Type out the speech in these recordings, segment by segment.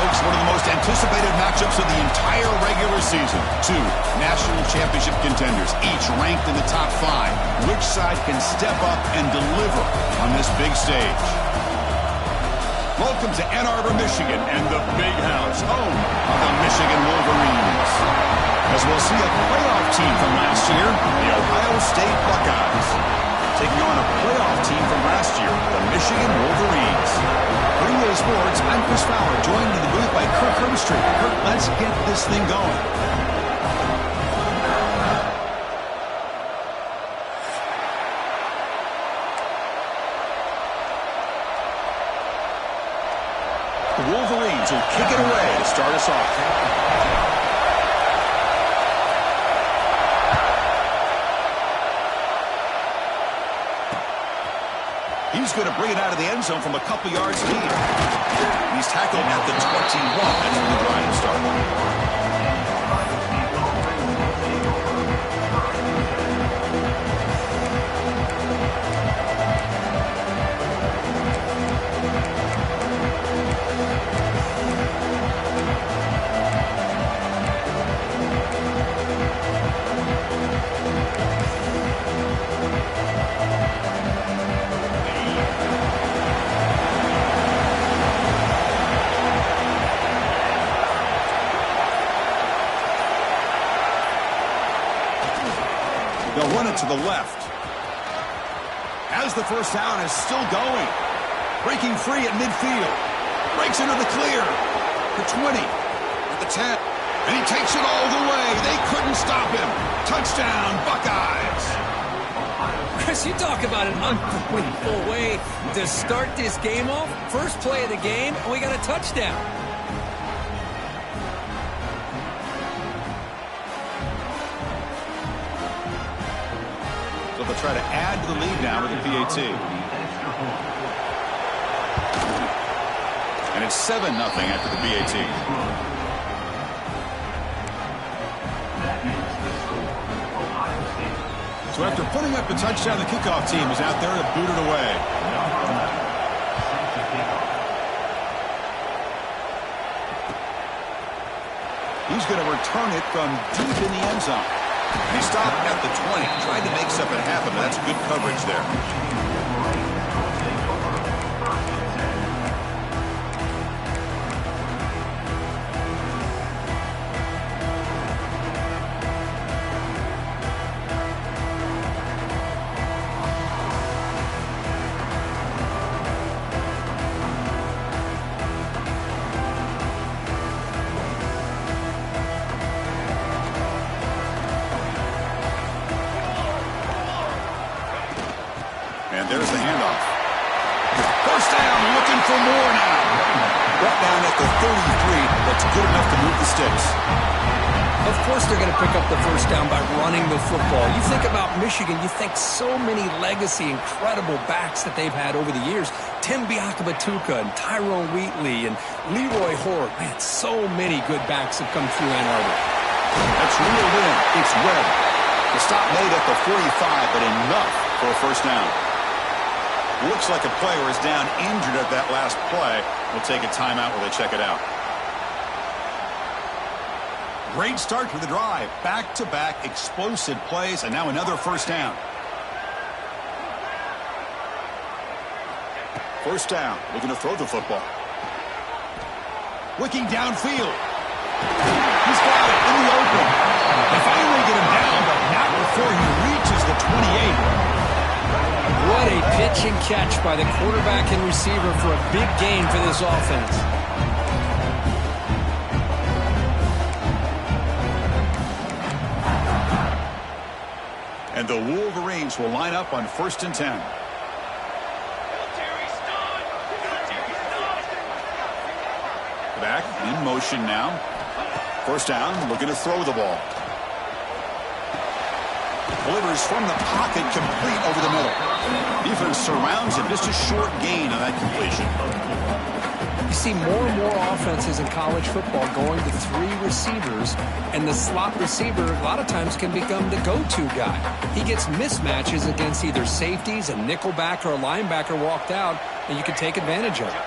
folks, one of the most anticipated matchups of the entire regular season. Two national championship contenders, each ranked in the top 5. Which side can step up and deliver on this big stage? Welcome to Ann Arbor, Michigan, and the Big House, home of the Michigan Wolverines. As we'll see a playoff team from last year, the Ohio State Buckeyes, taking on a playoff team from last year, the Michigan Wolverines. For EA Sports, I'm Chris Fowler, joined in the booth by Kirk Herbstreit. Kirk, let's get this thing going. The Wolverines will kick it away to start us off. He's going to bring it out of the end zone from a couple yards deep. He's tackled at the 21. That's when the drive started. They'll run it to the left. As the first down is still going. Breaking free at midfield. Breaks into the clear. The 20. At the 10. And he takes it all the way. They couldn't stop him. Touchdown, Buckeyes. Chris, you talk about an unbelievable way to start this game off. First play of the game, and we got a touchdown. They'll try to add to the lead now with the PAT. And it's 7-0 after the PAT. So after putting up the touchdown, the kickoff team is out there to boot it away. He's going to return it from deep in the end zone. And he stopped at the 20, tried to make something happen, but that's good coverage there. And there's the handoff. First down, looking for more now. Brought down at the 33. That's good enough to move the sticks. Of course they're going to pick up the first down by running the football. You think about Michigan, you think so many legacy, incredible backs that they've had over the years. Tim Biakabatuka and Tyrone Wheatley and Leroy Hort. Man, so many good backs have come through Ann Arbor. That's reeled in. It's Webb. The stop made at the 45, but enough for a first down. Looks like a player is down injured at that last play. We'll take a timeout while they check it out. Great start to the drive. Back-to-back explosive plays, and now another first down. First down. Looking to throw the football. Looking downfield. He's got it in the open. They finally get him down, but not before he reaches the 28. What a pitch and catch by the quarterback and receiver for a big gain for this offense. And the Wolverines will line up on 1st and 10. Back in motion now. First down, looking to throw the ball. Delivers from the pocket, complete over the middle. Defense surrounds him. Just a short gain on that completion. You see more and more offenses in college football going to 3 receivers, and the slot receiver a lot of times can become the go-to guy. He gets mismatches against either safeties, a nickelback, or a linebacker walked out, and you can take advantage of it.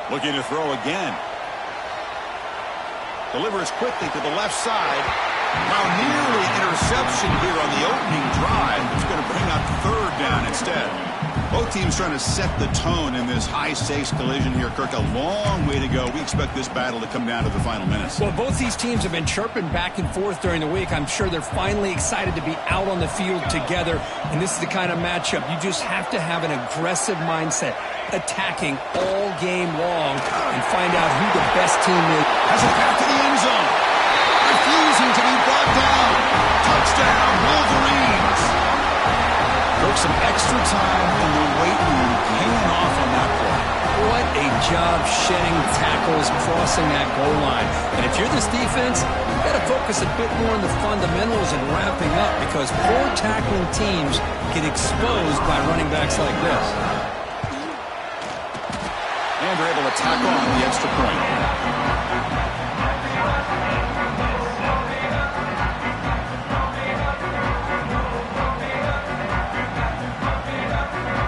Looking to throw again. Delivers quickly to the left side. Now nearly interception here on the opening drive. It's going to bring up third down instead. Both teams trying to set the tone in this high-stakes collision here, Kirk. A long way to go. We expect this battle to come down to the final minutes. Well, both these teams have been chirping back and forth during the week. I'm sure they're finally excited to be out on the field together. And this is the kind of matchup you just have to have an aggressive mindset, attacking all game long and find out who the best team is. Has a path to the end zone. Refusing to be brought down. Touchdown, Wolverines. Took some extra time in the weight room paying off on that play. What a job shedding tackles, crossing that goal line. And if you're this defense, you've got to focus a bit more on the fundamentals and wrapping up, because poor tackling teams get exposed by running backs like this. And they're able to tack on the extra point.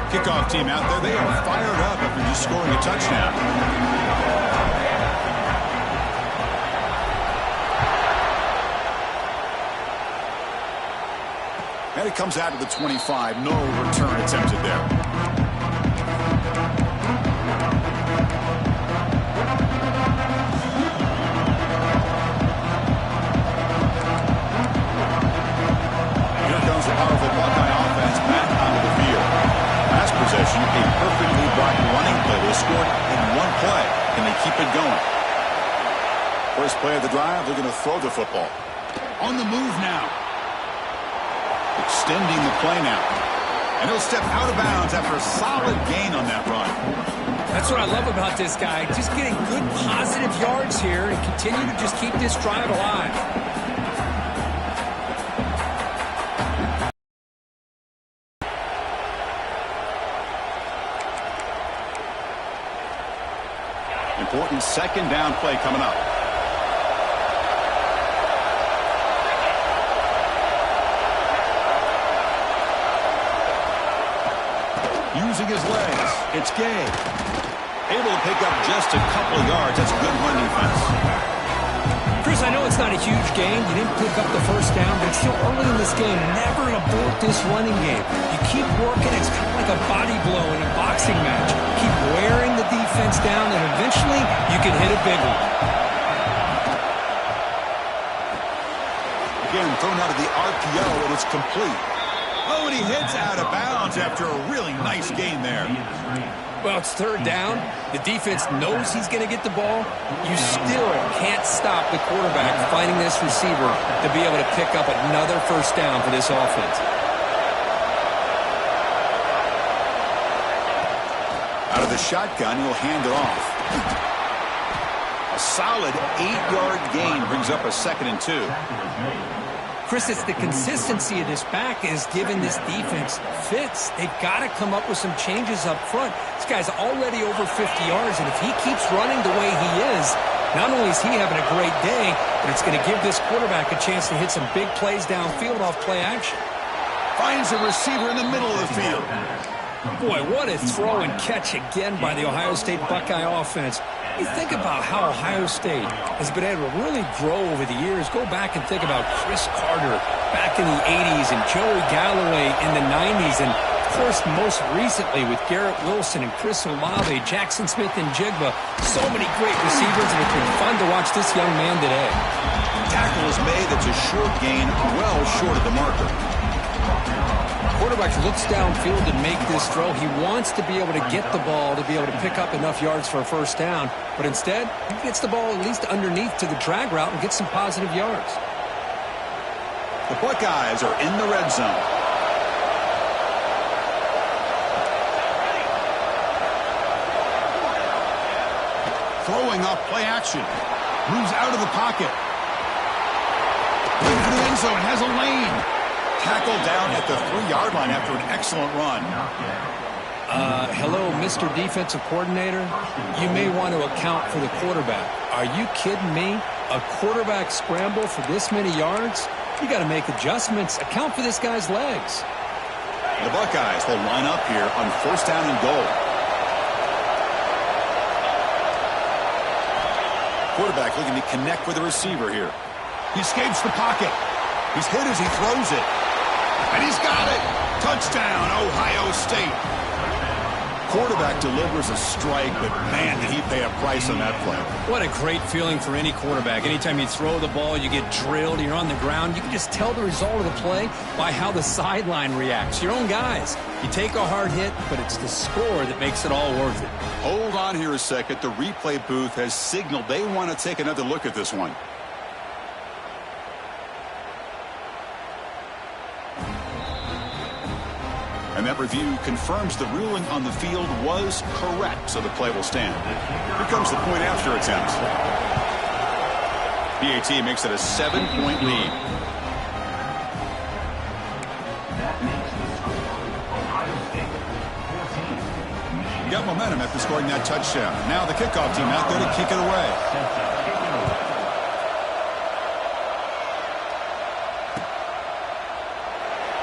Kickoff team out there, they are fired up after just scoring a touchdown. And it comes out to the 25. No return attempted there. Here comes the powerful Buckeye offense back onto the field. Last possession, a perfectly blocked running play. They scored in one play. Can they keep it going? First play of the drive, they're going to throw the football. On the move now. Extending the play now. And he'll step out of bounds after a solid gain on that run. That's what I love about this guy. Just getting good positive yards here and continue to just keep this drive alive. Important second down play coming up. Using his legs, it's Gay. Able to pick up just a couple of yards. That's good run defense. Chris, I know it's not a huge gain. You didn't pick up the first down, but it's still early in this game. Never abort this running game. You keep working. It's kind of like a body blow in a boxing match. Keep wearing the defense down, and eventually you can hit a big one. Again, thrown out of the RPO, and it's complete. Oh, and he heads out of bounds after a really nice gain there. Well, it's third down. The defense knows he's going to get the ball. You still can't stop the quarterback finding this receiver to be able to pick up another first down for this offense. Out of the shotgun, he'll hand it off. A solid 8-yard gain brings up a 2nd and 2. Chris, it's the consistency of this back is giving this defense fits. They've got to come up with some changes up front. This guy's already over 50 yards, and if he keeps running the way he is, not only is he having a great day, but it's going to give this quarterback a chance to hit some big plays downfield off play action. Finds a receiver in the middle of the field. Boy, what a throw and catch again by the Ohio State Buckeye offense. You think about how Ohio State has been able to really grow over the years. Go back and think about Chris Carter back in the 80s and Joey Galloway in the 90s. And, of course, most recently with Garrett Wilson and Chris Olave, Jackson Smith and Jigba. So many great receivers, and it's been fun to watch this young man today. Tackle is made. That's a short gain, well short of the marker. Quarterback looks downfield to make this throw. He wants to be able to get the ball to be able to pick up enough yards for a first down. But instead, he gets the ball at least underneath to the drag route and gets some positive yards. The Buckeyes are in the red zone. Throwing off play action. Moves out of the pocket. Looking for the end zone. Has a lane. Tackled down at the 3-yard line after an excellent run. Hello, Mr. Defensive Coordinator. You may want to account for the quarterback. Are you kidding me? A quarterback scramble for this many yards? You got to make adjustments. Account for this guy's legs. The Buckeyes will line up here on first down and goal. Quarterback looking to connect with the receiver here. He escapes the pocket. He's hit as he throws it. And he's got it. Touchdown, Ohio State. Quarterback delivers a strike, but man, did he pay a price on that play. What a great feeling for any quarterback. Anytime you throw the ball, you get drilled, you're on the ground. You can just tell the result of the play by how the sideline reacts. Your own guys. You take a hard hit, but it's the score that makes it all worth it. Hold on here a second. The replay booth has signaled they want to take another look at this one. And that review confirms the ruling on the field was correct, so the play will stand. Here comes the point after attempt. PAT makes it a 7-point lead. Got momentum after scoring that touchdown. Now the kickoff team out there to kick it away.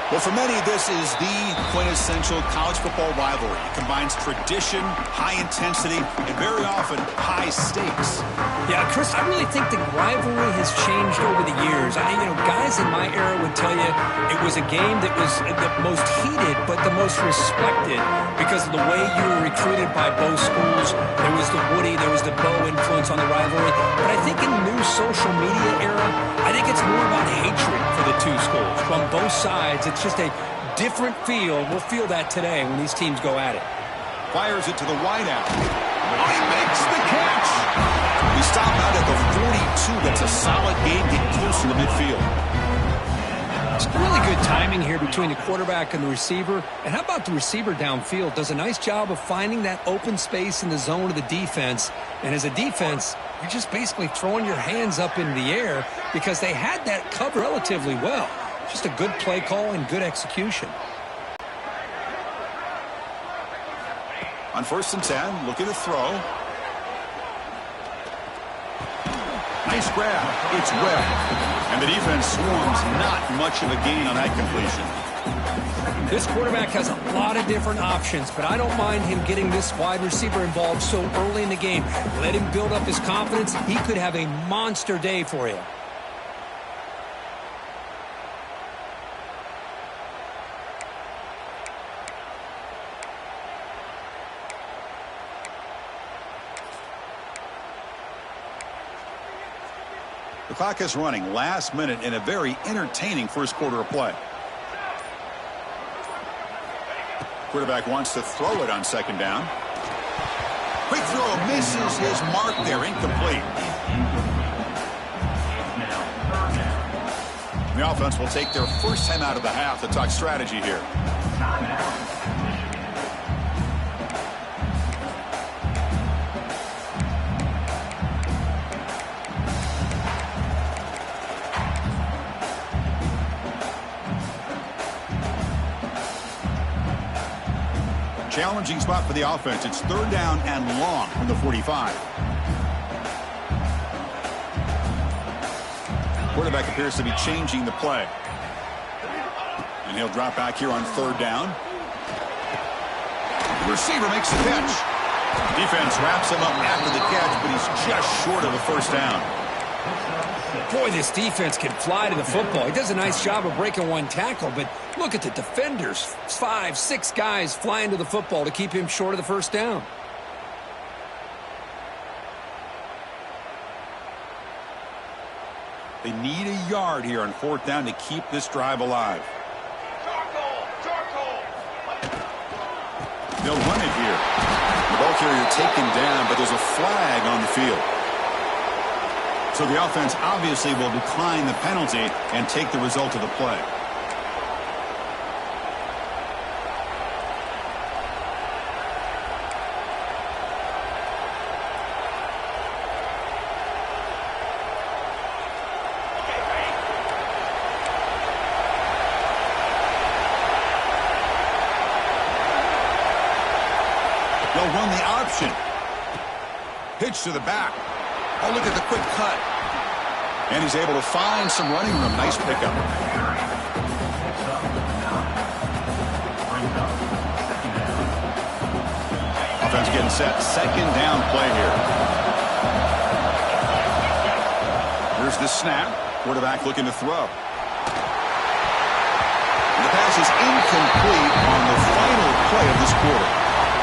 Well, for many, this is the quintessential college football rivalry. It combines tradition, high intensity, and very often high stakes. Yeah, Chris, I really think the rivalry has changed over the years. Guys in my era would tell you it was a game that was the most heated but the most respected because of the way you were recruited by both schools. There was the Woody, there was the Bo influence on the rivalry. But I think in the new social media era, I think it's more about hatred for the two schools from both sides. It's just a different feel. We'll feel that today when these teams go at it. Fires it to the wideout. He makes the catch. We stop out at the 42. That's a solid gain, getting close to the midfield. It's really good timing here between the quarterback and the receiver. And how about the receiver downfield? Does a nice job of finding that open space in the zone of the defense. And as a defense, you're just basically throwing your hands up in the air because they had that covered relatively well. Just a good play call and good execution. On 1st and 10, looking to throw. Nice grab. It's Webb. And the defense swarms. Not much of a gain on that completion. This quarterback has a lot of different options, but I don't mind him getting this wide receiver involved so early in the game. Let him build up his confidence. He could have a monster day for you. The clock is running last minute in a very entertaining first quarter of play. Quarterback wants to throw it on 2nd down. Quick throw, misses his mark there, incomplete. The offense will take their first time out of the half to talk strategy here. Challenging spot for the offense. It's 3rd down and long from the 45. Quarterback appears to be changing the play. And he'll drop back here on 3rd down. The receiver makes the catch. Defense wraps him up after the catch, but he's just short of the 1st down. Boy, this defense can fly to the football. He does a nice job of breaking one tackle, but look at the defenders. 5, 6 guys flying to the football to keep him short of the 1st down. They need a yard here on 4th down to keep this drive alive. They'll run it here. The ball carrier taken down, but there's a flag on the field. So the offense obviously will decline the penalty and take the result of the play. They'll run the option. Pitch to the back. Oh, look at the quick cut. And he's able to find some running room. Nice pickup. Offense getting set. 2nd down play here. Here's the snap. Quarterback looking to throw. The pass is incomplete on the final play of this quarter.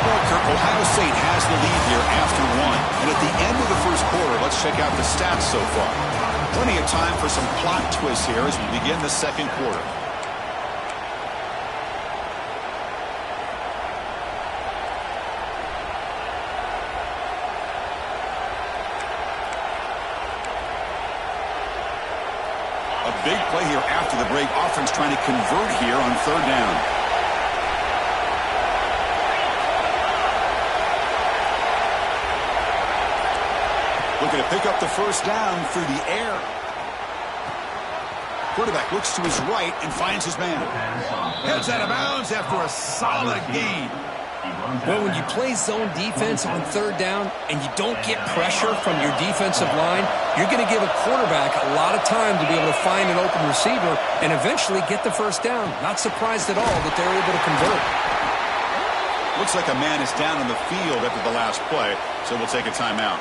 Well, Kirk, Ohio State has the lead here after one. And at the end of the first quarter, let's check out the stats so far. Plenty of time for some plot twists here as we begin the second quarter. A big play here after the break. Offense trying to convert here on third down. Looking to pick up the first down through the air. Quarterback looks to his right and finds his man. Heads out of bounds after a solid gain. Well, when you play zone defense on third down and you don't get pressure from your defensive line, you're going to give a quarterback a lot of time to be able to find an open receiver and eventually get the first down. Not surprised at all that they're able to convert. Looks like a man is down on the field after the last play, so we'll take a timeout.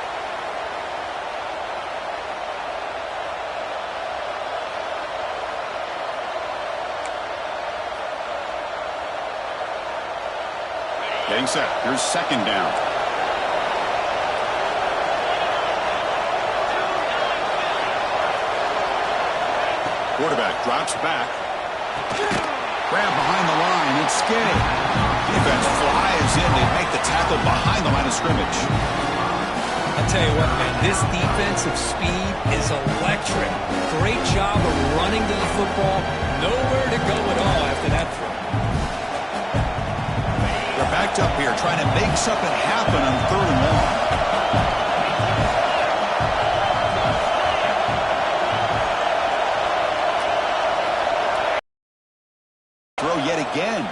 Getting set. Here's second down. Quarterback drops back. Grab behind the line. It's Skinny. Defense flies in. They make the tackle behind the line of scrimmage. I'll tell you what, man, this defensive speed is electric. Great job of running to the football. Nowhere to go at all after that throw. They're backed up here trying to make something happen on third and long. Throw yet again.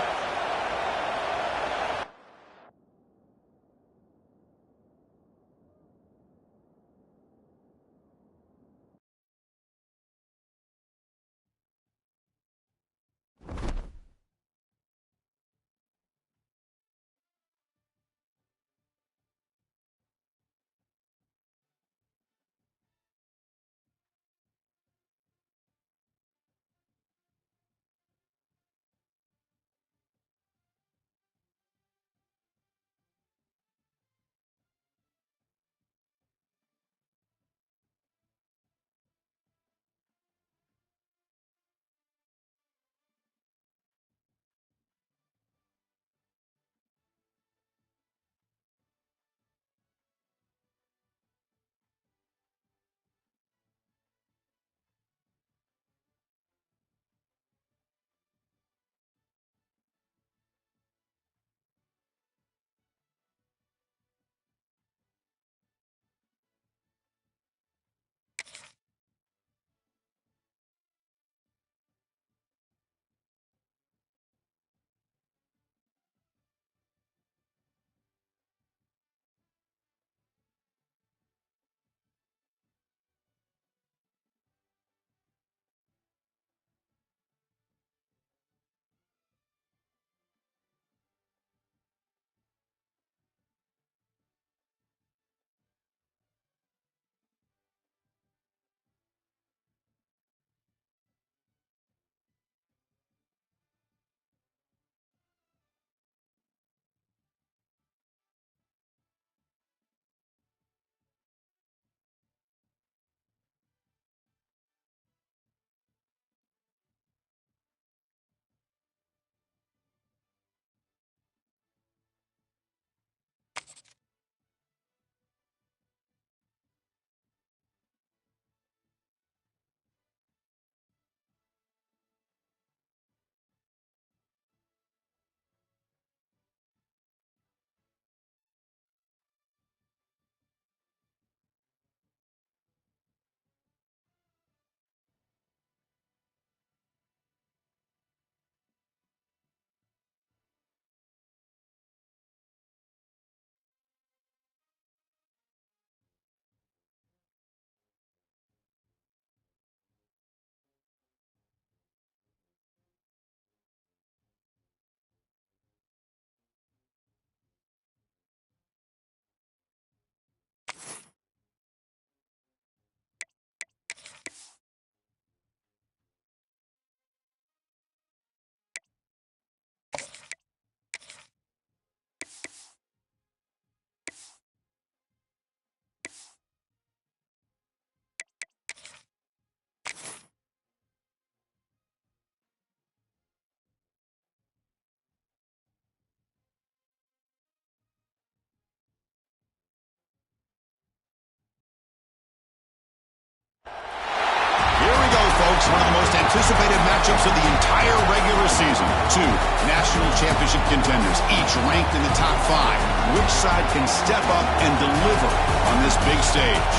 one of the most anticipated matchups of the entire regular season. Two national championship contenders, each ranked in the top 5. Which side can step up and deliver on this big stage?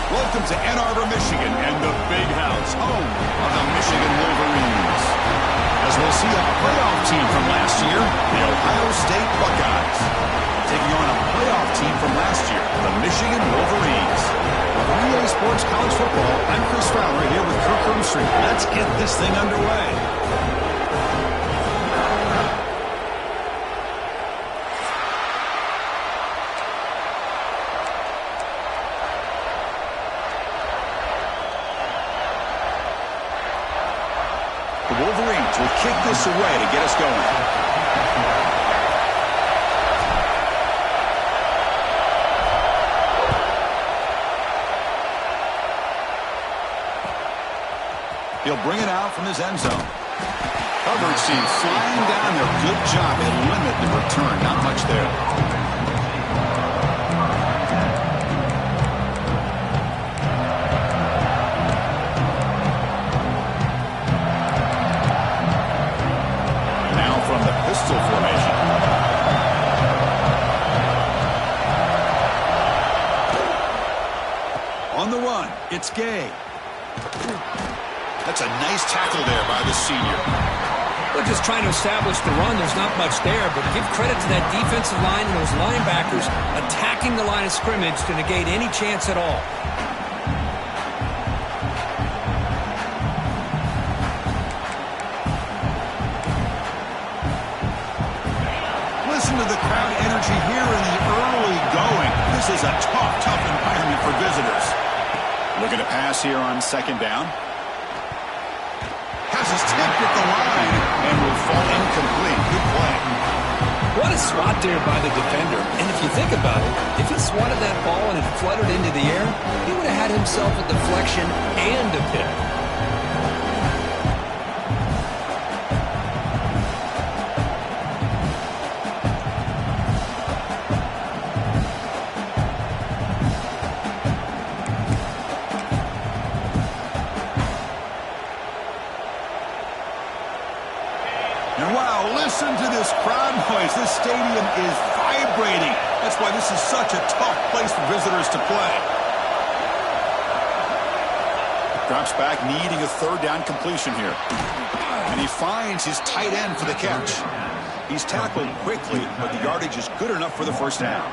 Welcome to Ann Arbor, Michigan, and the Big House, home of the Michigan Wolverines. As we'll see a playoff team from last year, the Ohio State Buckeyes, taking on a playoff team from last year, the Michigan Wolverines. For EA Sports College Football, I'm Chris Fowler here with Kirk Herbstreit. Let's get this thing underway. The Wolverines will kick this away to get us going. He'll bring it out from his end zone. Coverage team flying down there. Good job. They limit the return. Not much there. Now from the pistol formation. On the run, it's Gay. That's a nice tackle there by the senior. They're just trying to establish the run. There's not much there, but give credit to that defensive line and those linebackers attacking the line of scrimmage to negate any chance at all. Listen to the crowd energy here in the early going. This is a tough environment for visitors. Looking to pass here on second down. Has his tipped at the line and will fall incomplete. Good play. What a swat there by the defender. And if you think about it, if he swatted that ball and it fluttered into the air, he would have had himself a deflection and a pick. And wow, listen to this crowd noise. This stadium is vibrating. That's why this is such a tough place for visitors to play. Drops back, needing a third down completion here. And he finds his tight end for the catch. He's tackled quickly, but the yardage is good enough for the first down.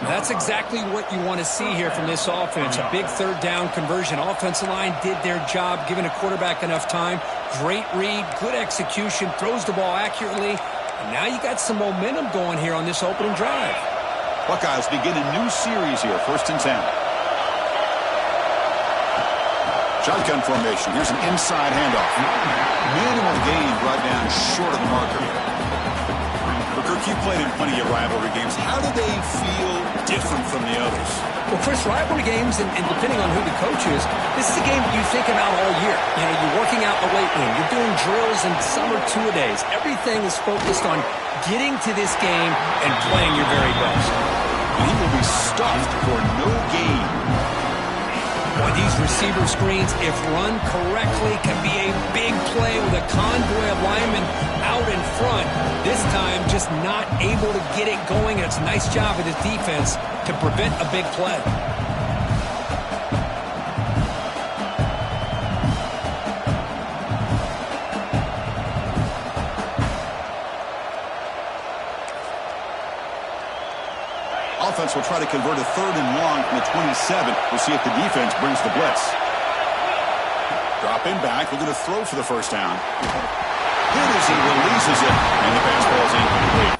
That's exactly what you want to see here from this offense. A big third down conversion. Offensive line did their job, giving a quarterback enough time. Great read, good execution, throws the ball accurately. And now you got some momentum going here on this opening drive. Buckeyes begin a new series here, 1st and 10. Shotgun formation. Here's an inside handoff. Minimal gain brought down short of the marker. Kirk, you played in plenty of rivalry games. How do they feel different from the others? Well, Chris, rivalry games, and depending on who the coach is, this is a game you think about all year. You know, you're working out in the weight room. You're doing drills and summer two-a-days. Everything is focused on getting to this game and playing your very best. And he will be stuffed for no gain. Boy, these receiver screens, if run correctly, can be a big play with a convoy of linemen out in front. This time, just not able to get it going. And it's a nice job of his defense to prevent a big play. Offense will try to convert a 3rd and long from the 27. We'll see if the defense brings the blitz. Drop in back. We're going to throw for the first down. Hit as he releases it, and the pass ball is incomplete.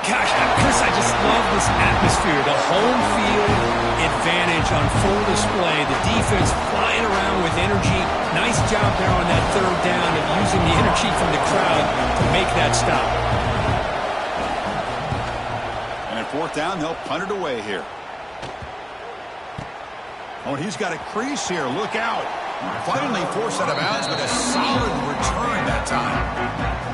Gosh, Chris, I just love this atmosphere. The home field, advantage on full display. The defense flying around with energy. Nice job there on that third down of using the energy from the crowd to make that stop. And at fourth down, they'll punt it away here. Oh, and he's got a crease here. Look out. Finally forced out of bounds, but a solid return that time.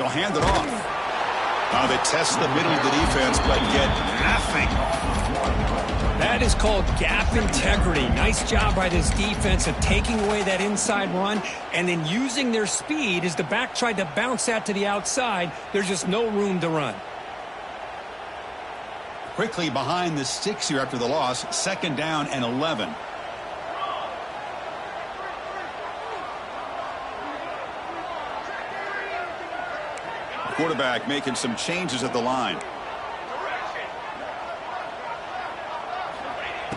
Hand it off. Now they test the middle of the defense, but get nothing. That is called gap integrity. Nice job by this defense of taking away that inside run and then using their speed as the back tried to bounce that to the outside. There's just no room to run. Quickly behind the sticks here after the loss. 2nd down and 11. Quarterback making some changes at the line.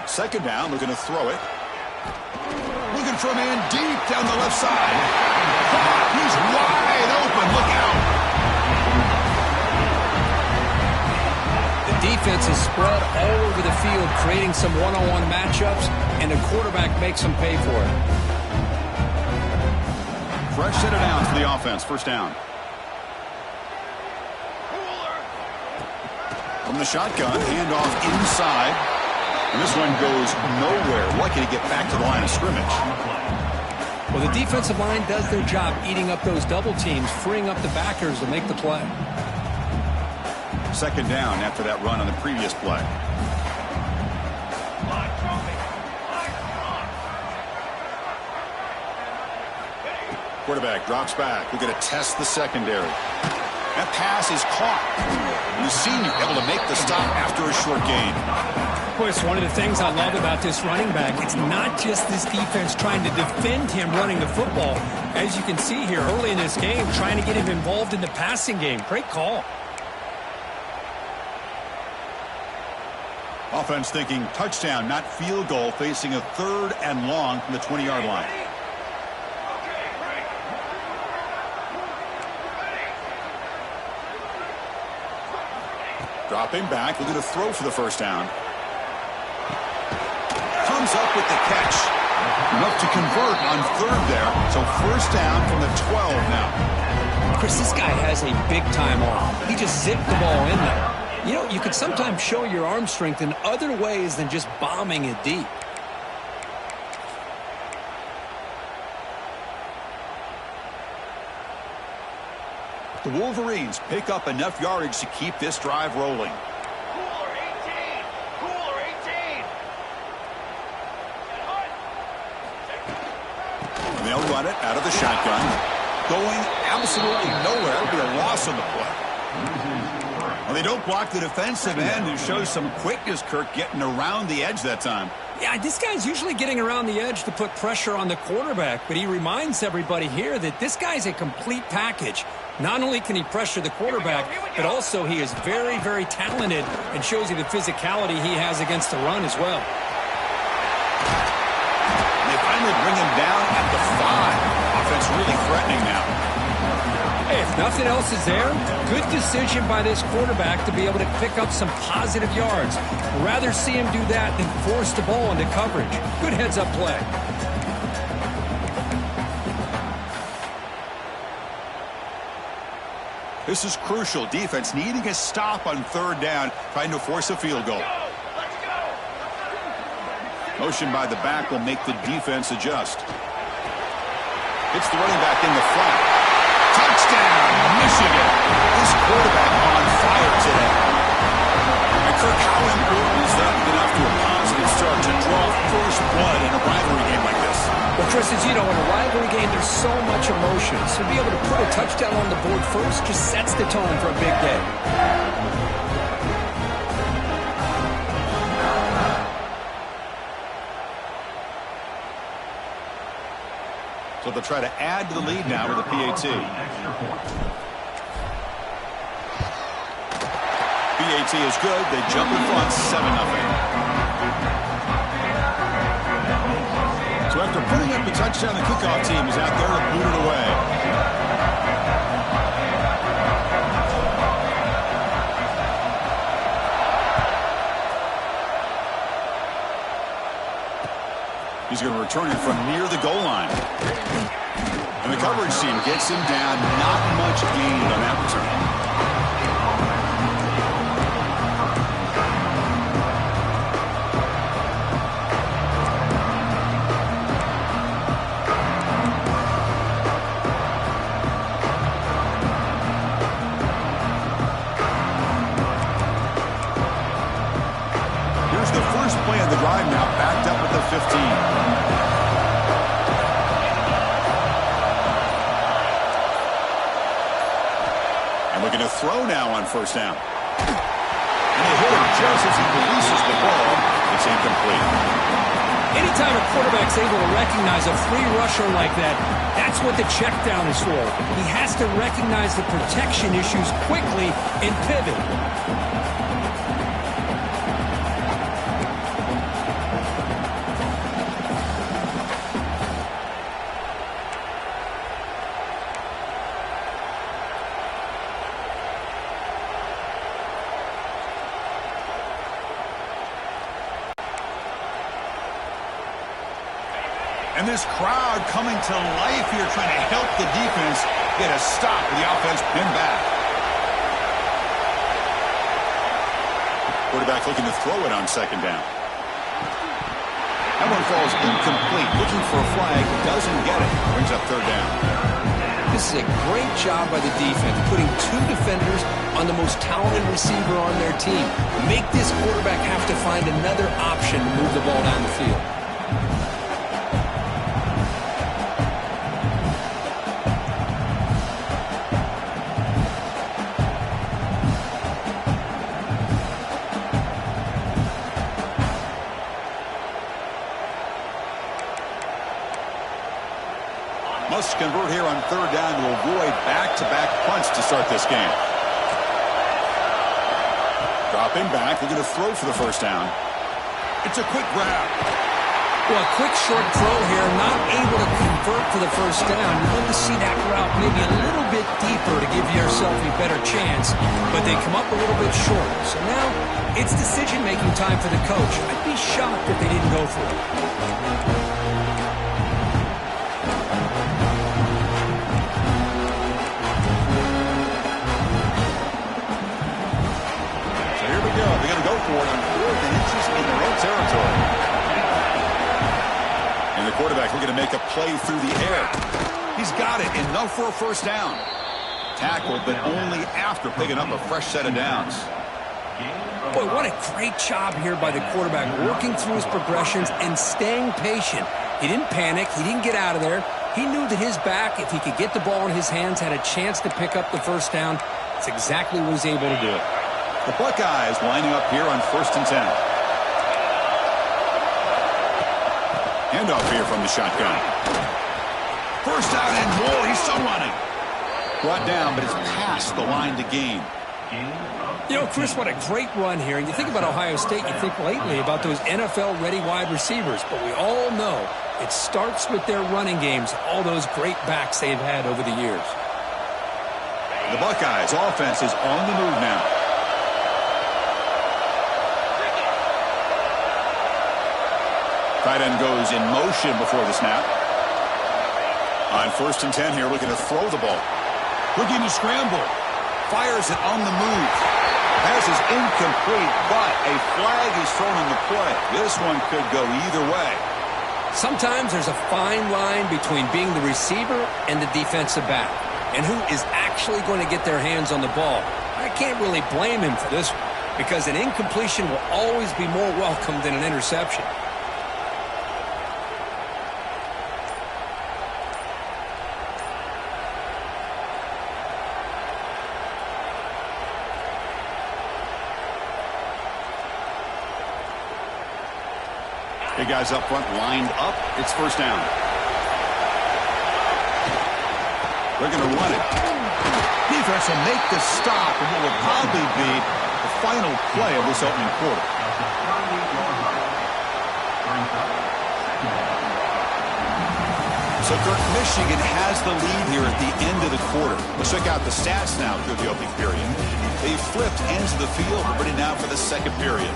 2nd down, looking to throw it. Looking for a man deep down the left side. He's wide open. Look out. The defense is spread all over the field, creating some one-on-one matchups, and the quarterback makes them pay for it. Fresh set of downs for the offense. 1st down. From the shotgun, handoff inside. And this one goes nowhere. Lucky to get back to the line of scrimmage. Well, the defensive line does their job eating up those double teams, freeing up the backers to make the play. 2nd down after that run on the previous play. Quarterback drops back. We're going to test the secondary. That pass is caught. And the senior able to make the stop after a short gain. Boy, it's one of the things I love about this running back. It's not just this defense trying to defend him running the football. As you can see here early in this game, trying to get him involved in the passing game. Great call. Offense thinking touchdown, not field goal, facing a 3rd and long from the 20-yard line. Dropping back, looking to throw for the 1st down. Comes up with the catch. Enough to convert on 3rd there. So 1st down from the 12 now. Chris, this guy has a big-time arm. He just zipped the ball in there. You know, you can sometimes show your arm strength in other ways than just bombing it deep. The Wolverines pick up enough yardage to keep this drive rolling. Cooler 18! Cooler 18! And they'll run it out of the shotgun. Going absolutely nowhere. It'll be a loss on the play. Well, they don't block the defensive end, who shows some quickness, Kirk, getting around the edge that time. Yeah, this guy's usually getting around the edge to put pressure on the quarterback, but he reminds everybody here that this guy's a complete package. Not only can he pressure the quarterback, but also he is very, very talented and shows you the physicality he has against the run as well. They finally bring him down at the 5. Offense really threatening now. Hey, if nothing else is there, good decision by this quarterback to be able to pick up some positive yards. I'd rather see him do that than force the ball into coverage. Good heads-up play. This is crucial. Defense needing a stop on 3rd down, trying to force a field goal. Motion by the back will make the defense adjust. It's the running back in the flat. Touchdown, Michigan. This quarterback on fire today. And Kirk, how important is that to get off to a positive start to draw first blood in a rivalry game like this? Well, Chris, as you know, in a rivalry game, there's so much emotion. So to be able to put a touchdown on the board first just sets the tone for a big day. So they'll try to add to the lead now with a PAT. PAT is good. They jump in front 7-0. So after putting up the touchdown, the kickoff team is out there to boot it away. He's going to return it from near the goal line. And the coverage team gets him down. Not much gained on that return. Play of the drive now, backed up at the 15. And looking to throw now on first down. And they hit him just as he releases the ball. It's incomplete. Anytime a quarterback's able to recognize a free rusher like that, that's what the check down is for. He has to recognize the protection issues quickly and pivot. And this crowd coming to life here, trying to help the defense get a stop with the offense pinned back. Quarterback looking to throw it on second down. That one falls incomplete. Looking for a flag, doesn't get it. Brings up third down. This is a great job by the defense, putting two defenders on the most talented receiver on their team. Make this quarterback have to find another option to move the ball down the field. Must convert here on third down to avoid back-to-back punts to start this game. Dropping back, looking to throw for the first down. It's a quick grab. Well, a quick short throw here, not able to convert for the first down. You'd love to see that route maybe a little bit deeper to give yourself a better chance, but they come up a little bit short. So now it's decision-making time for the coach. I'd be shocked if they didn't go for it. They're going to go for it on 4th and inches in their own territory. And the quarterback looking to make a play through the air. He's got it, enough for a first down. Tackled, but only after picking up a fresh set of downs. Boy, what a great job here by the quarterback, working through his progressions and staying patient. He didn't panic. He didn't get out of there. He knew that his back, if he could get the ball in his hands, had a chance to pick up the first down. That's exactly what he was able to do. The Buckeyes lining up here on 1st and 10. Handoff here from the shotgun. First down and more. He's still running. Brought down, but it's past the line to gain. You know, Chris, what a great run here. And you think about Ohio State, you think lately about those NFL-ready wide receivers. But we all know it starts with their running games, all those great backs they've had over the years. The Buckeyes offense is on the move now. Tight end goes in motion before the snap. On 1st and 10 here, looking to throw the ball. Looking to scramble. Fires it on the move. Pass is incomplete, but a flag is thrown on the play. This one could go either way. Sometimes there's a fine line between being the receiver and the defensive back, and who is actually going to get their hands on the ball. I can't really blame him for this one, because an incompletion will always be more welcome than an interception. Big guys up front lined up. It's first down. They're going to run it. Defense will make the stop and what will probably be the final play of this opening quarter. So, Kirk, Michigan has the lead here at the end of the quarter. Let's check out the stats now through the opening period. They flipped ends of the field. We're ready now for the second period.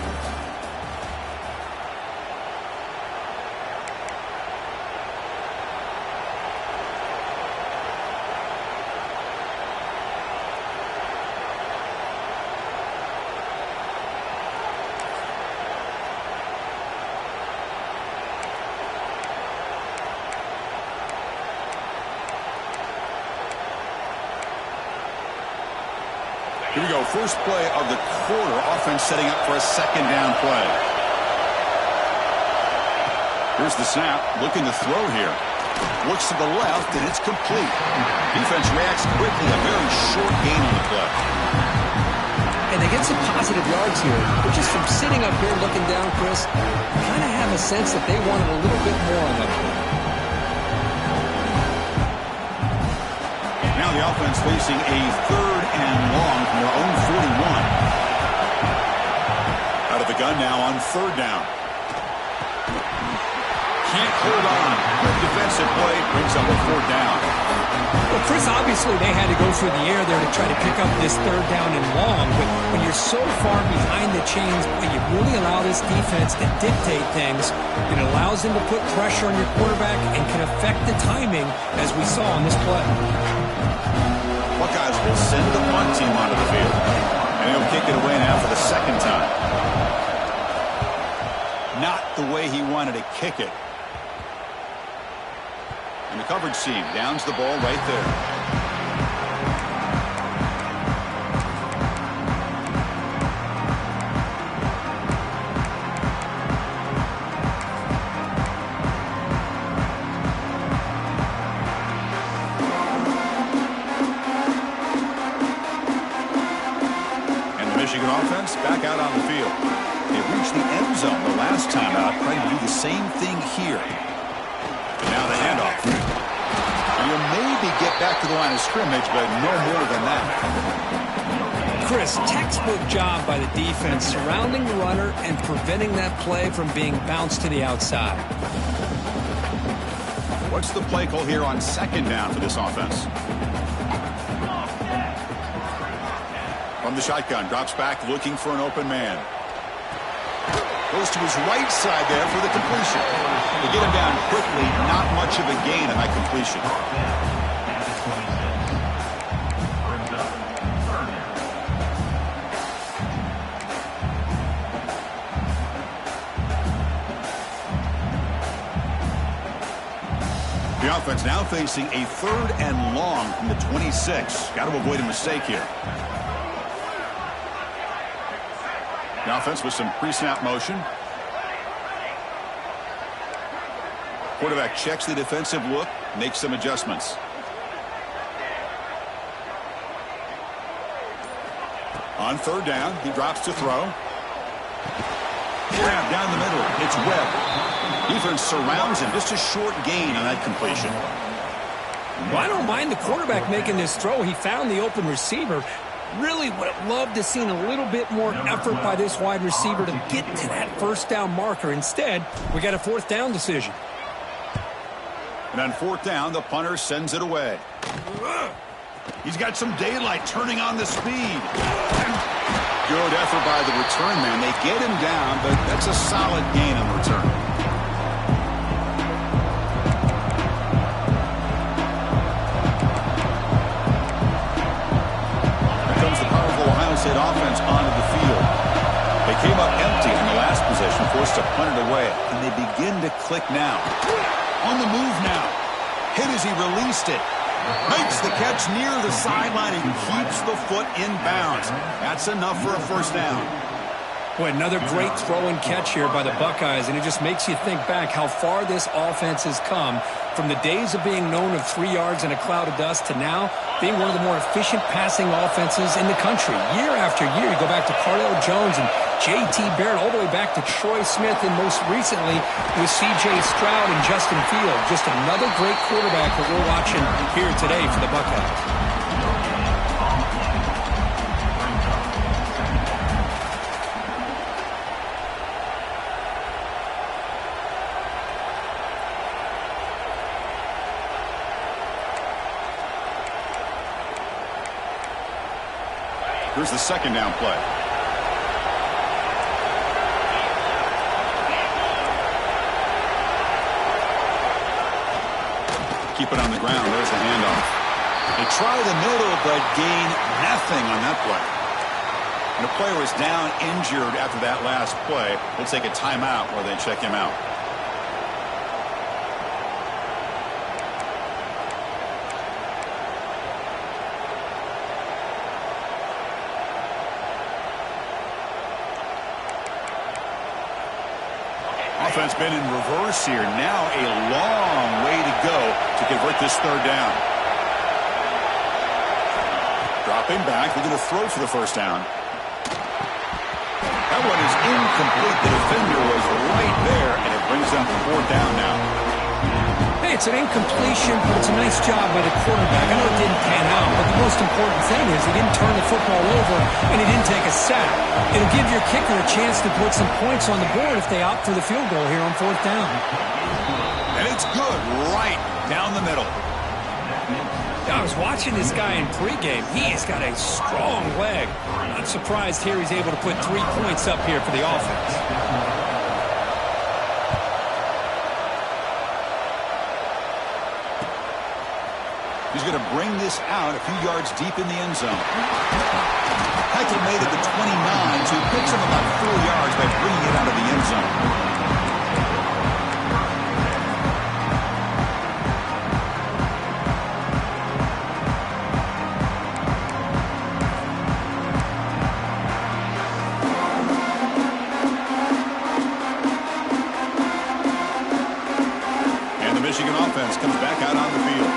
Here we go, first play of the quarter. Offense setting up for a second down play. Here's the snap, looking to throw here. Looks to the left, and it's complete. Defense reacts quickly, a very short gain on the play. And they get some positive yards here. But just from sitting up here looking down, Chris, you kind of have a sense that they wanted a little bit more on that play. Now the offense facing a third and long from their own 41. Out of the gun now on third down. Can't hold on. Good defensive play brings up a fourth down. Well, Chris, obviously they had to go through the air there to try to pick up this third down and long. But when you're so far behind the chains, you really allow this defense to dictate things. It allows them to put pressure on your quarterback and can affect the timing, as we saw on this play. Buckeyes will send the punt team onto the field. And he'll kick it away now for the second time. Not the way he wanted to kick it. And the coverage team downs the ball right there. Michigan offense back out on the field. They reached the end zone the last time out, trying to do the same thing here. And now the handoff. You'll maybe get back to the line of scrimmage, but no more than that. Chris, textbook job by the defense, surrounding the runner and preventing that play from being bounced to the outside. What's the play call here on second down for this offense? From the shotgun, drops back looking for an open man. Goes to his right side there for the completion. They get him down quickly, not much of a gain on that completion. The offense now facing a third and long from the 26. Got to avoid a mistake here. The offense with some pre-snap motion. Quarterback checks the defensive look, makes some adjustments. On third down, he drops to throw. Grab down the middle. It's Webb. Defense surrounds him. Just a short gain on that completion. Well, I don't mind the quarterback making this throw. He found the open receiver. Really would have loved to have seen a little bit more effort by this wide receiver to get to that first down marker. Instead, we got a fourth down decision. And on fourth down, the punter sends it away. He's got some daylight turning on the speed. Good effort by the return man. They get him down, but that's a solid gain on the return. State offense onto the field. They came up empty on the last possession, forced to punt it away, and they begin to click now. On the move now. Hit as he released it. Makes the catch near the sideline and keeps the foot in bounds. That's enough for a first down. Boy, another great throw and catch here by the Buckeyes, and it just makes you think back how far this offense has come from the days of being known of 3 yards in a cloud of dust to now being one of the more efficient passing offenses in the country. Year after year, you go back to Cardale Jones and J.T. Barrett, all the way back to Troy Smith, and most recently with C.J. Stroud and Justin Fields. Just another great quarterback that we're watching here today for the Buckeyes. Here's the second down play. Keep it on the ground. There's the handoff. They try the middle, but gain nothing on that play. And the player is down injured after that last play. They'll take a timeout or they check him out. Offense been in reverse here. Now a long way to go to convert this third down. Dropping back. They're going to throw for the first down. That one is incomplete. The defender was right there, and it brings them to fourth down now. Hey, it's an incompletion, but it's a nice job by the quarterback. I know it didn't pan out, but the most important thing is he didn't turn the football over and he didn't take a sack. It'll give your kicker a chance to put some points on the board if they opt for the field goal here on fourth down. And it's good right down the middle. I was watching this guy in pregame. He has got a strong leg. Not surprised here he's able to put 3 points up here for the offense. He's going to bring this out a few yards deep in the end zone. Heichel made it to 29, so he picks him about 4 yards by bringing it out of the end zone. And the Michigan offense comes back out on the field.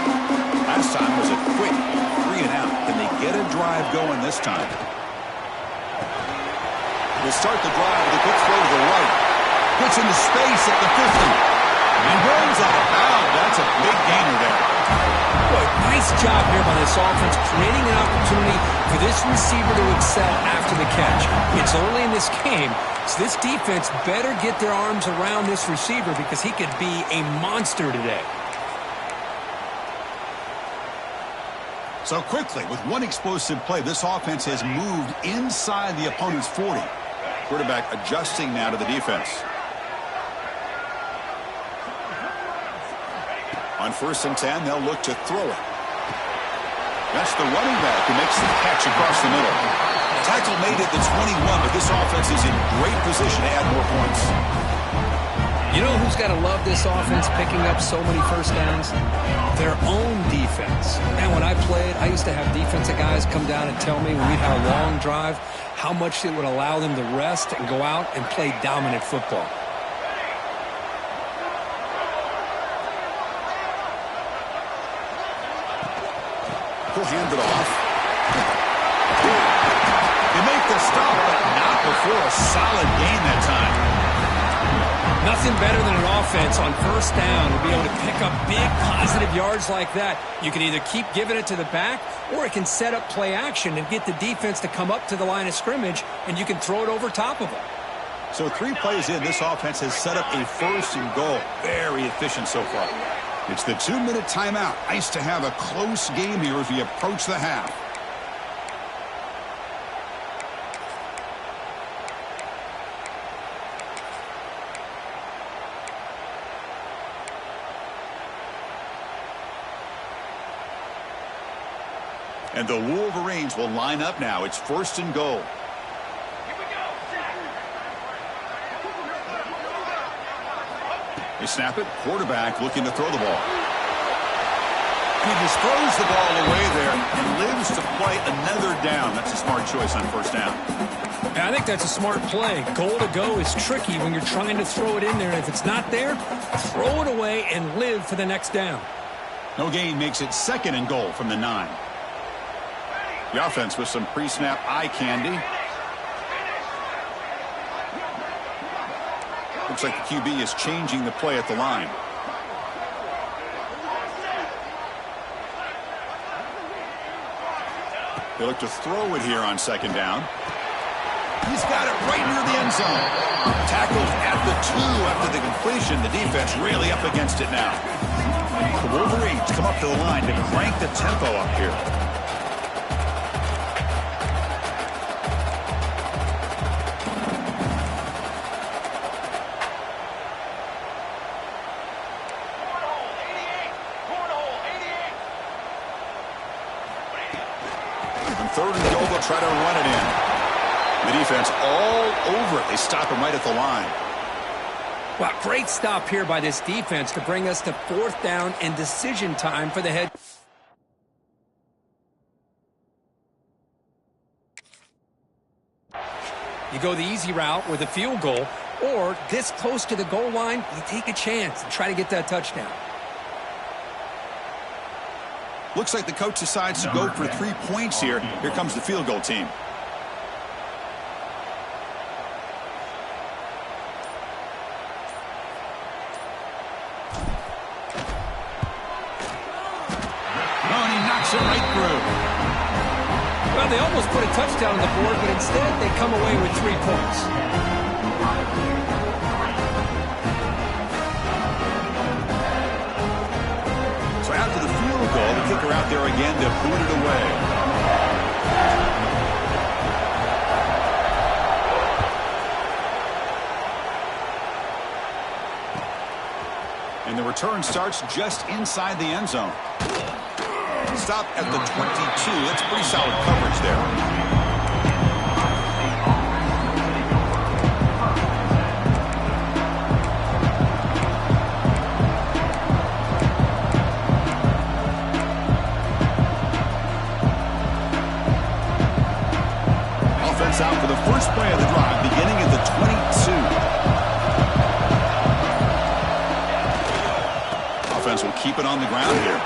Last time was a quick 3 and out. Can they get a drive going this time? They start the drive with a quick throw to the right. Puts into space at the 50. And runs out of bounds. That's a big gainer there. Boy, nice job here by this offense, creating an opportunity for this receiver to excel after the catch. It's early in this game, so this defense better get their arms around this receiver because he could be a monster today. So quickly, with one explosive play, this offense has moved inside the opponent's 40. Quarterback adjusting now to the defense. On 1st and 10, they'll look to throw it. That's the running back who makes the catch across the middle. Tackle made it to 21, but this offense is in great position to add more points. You know who's got to love this offense picking up so many first downs? Their own defense. And when I played, I used to have defensive guys come down and tell me when we had a long drive how much it would allow them to rest and go out and play dominant football. He'll hand it off. They make the stop, but not before a solid gain that time. Nothing better than an offense on 1st down to be able to pick up big positive yards like that. You can either keep giving it to the back, or it can set up play action and get the defense to come up to the line of scrimmage, and you can throw it over top of them. So 3 plays in, this offense has set up a 1st and goal. Very efficient so far. It's the 2-minute timeout. Nice to have a close game here as we approach the half. And the Wolverines will line up now. It's 1st and goal. They snap it. Quarterback looking to throw the ball. He just throws the ball away there and lives to play another down. That's a smart choice on 1st down. I think that's a smart play. Goal to go is tricky when you're trying to throw it in there. And if it's not there, throw it away and live for the next down. No gain makes it 2nd and goal from the 9. The offense with some pre-snap eye candy. Looks like the QB is changing the play at the line. They look to throw it here on 2nd down. He's got it right near the end zone. Tackled at the 2 after the completion. The defense really up against it now. The Wolverines come up to the line to crank the tempo up here. On 3rd and goal, they'll try to run it in. The defense all over it. They stop him right at the line. Well, great stop here by this defense to bring us to 4th down and decision time for the head. You go the easy route with a field goal, or this close to the goal line, you take a chance and try to get that touchdown. Looks like the coach decides to go for 3 points here. Here comes the field goal team. It right through. Well, they almost put a touchdown on the board, but instead they come away with 3 points. So after the field goal, the kicker out there again to boot it away. And the return starts just inside the end zone. Stop at the 22. That's pretty solid coverage there. Offense out for the first play of the drive, beginning at the 22. Offense will keep it on the ground here.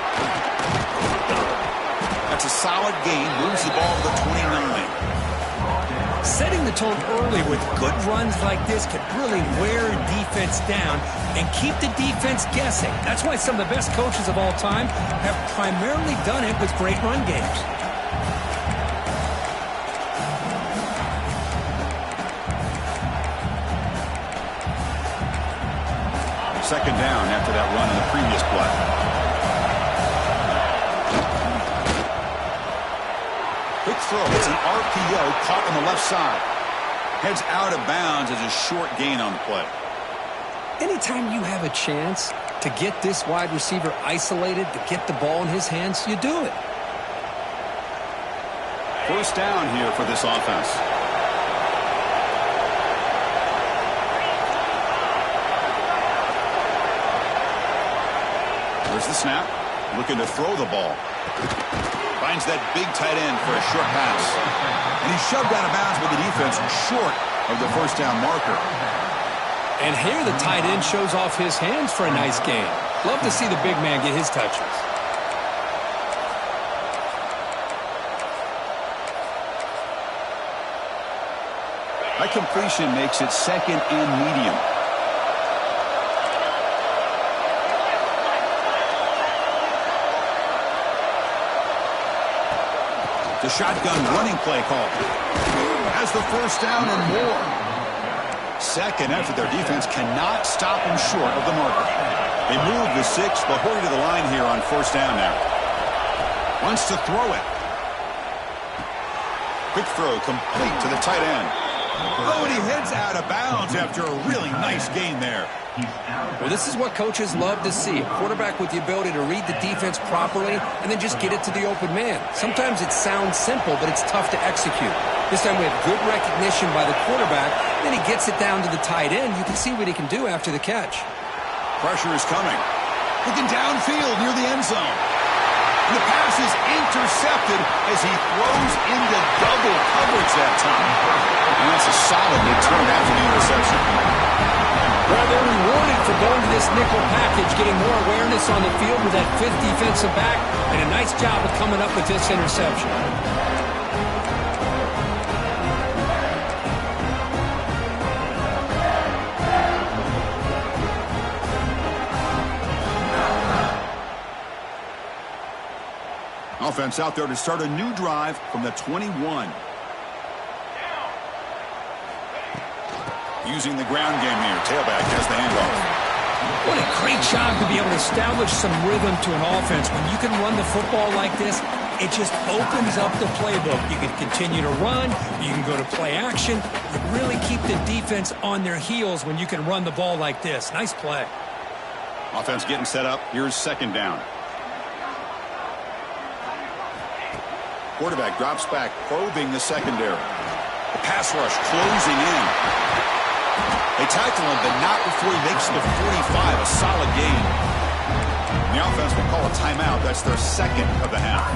That's a solid gain. Moves the ball to the 29. Setting the tone early with good runs like this could really wear a defense down and keep the defense guessing. That's why some of the best coaches of all time have primarily done it with great run games. Second down after that run in the previous play. Quick throw. It's an RPO caught on the left side. Heads out of bounds as a short gain on the play. Anytime you have a chance to get this wide receiver isolated, to get the ball in his hands, you do it. First down here for this offense. There's the snap. Looking to throw the ball. Finds that big tight end for a short pass. And he's shoved out of bounds with the defense short of the first down marker. And here the tight end shows off his hands for a nice gain. Love to see the big man get his touches. That completion makes it 2nd and medium. The shotgun running play call. Has the first down and more. 2nd after their defense cannot stop them short of the marker. They move the 6, but hurry to the line here on first down now. Wants to throw it. Quick throw complete to the tight end. Oh, and he heads out of bounds after a really nice gain there. Well, this is what coaches love to see. A quarterback with the ability to read the defense properly and then just get it to the open man. Sometimes it sounds simple, but it's tough to execute. This time we have good recognition by the quarterback. Then he gets it down to the tight end. You can see what he can do after the catch. Pressure is coming. Looking downfield near the end zone. And the pass is intercepted as he throws into double coverage that time. And will go into this nickel package, getting more awareness on the field with that fifth defensive back, and a nice job of coming up with this interception. Offense out there to start a new drive from the 21. Using the ground game here. Tailback has the handoff. What a great job to be able to establish some rhythm to an offense. When you can run the football like this, it just opens up the playbook. You can continue to run. You can go to play action. You really keep the defense on their heels when you can run the ball like this. Nice play. Offense getting set up. Here's second down. Quarterback drops back, probing the secondary. The pass rush closing in. They tackle him, but not before he makes the 45, a solid gain. The offense will call a timeout. That's their second of the half.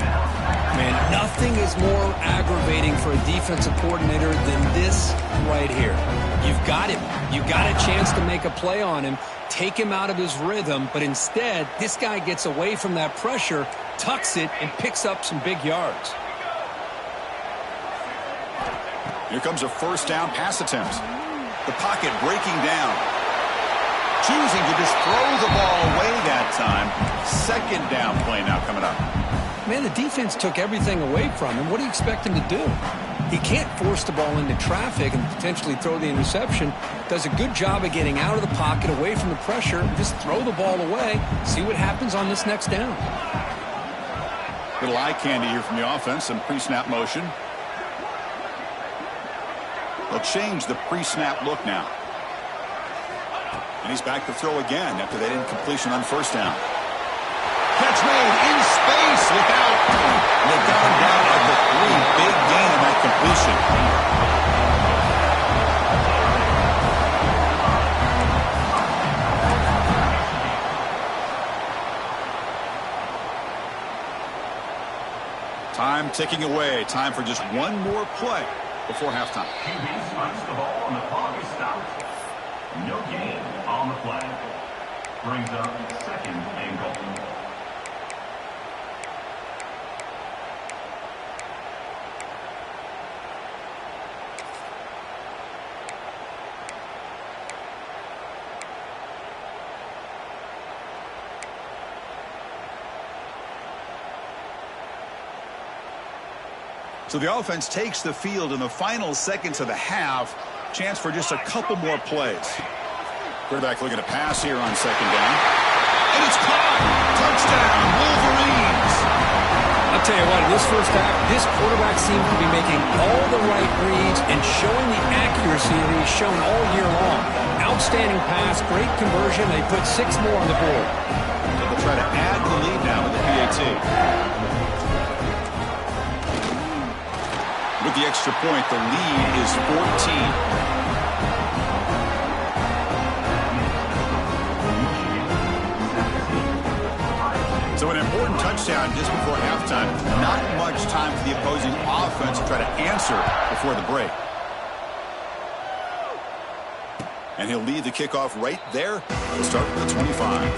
Man, nothing is more aggravating for a defensive coordinator than this right here. You've got him. You've got a chance to make a play on him, take him out of his rhythm, but instead, this guy gets away from that pressure, tucks it, and picks up some big yards. Here comes a first down pass attempt. The pocket breaking down. Choosing to just throw the ball away that time. Second down play now coming up. Man, the defense took everything away from him. What do you expect him to do? He can't force the ball into traffic and potentially throw the interception. Does a good job of getting out of the pocket, away from the pressure, and just throw the ball away. See what happens on this next down. Little eye candy here from the offense. Some pre-snap motion. They'll change the pre-snap look now. And he's back to throw again after that incompletion on first down. Catch made in space without. And they got him down at the 3. Big gain on that completion. Time ticking away. Time for just one more play before halftime. QB spikes the ball on the clock is stopped. No gain on the play. Brings up second and goal. So the offense takes the field in the final seconds of the half. Chance for just a couple more plays. Quarterback looking to pass here on second down. And it's caught! Touchdown, Wolverines! I'll tell you what, in this first half, this quarterback seems to be making all the right reads and showing the accuracy that he's shown all year long. Outstanding pass, great conversion. They put 6 more on the board. So they'll try to add to the lead now with the PAT. With the extra point, the lead is 14. So an important touchdown just before halftime. Not much time for the opposing offense to try to answer before the break. And he'll lead the kickoff right there. We'll start with the 25.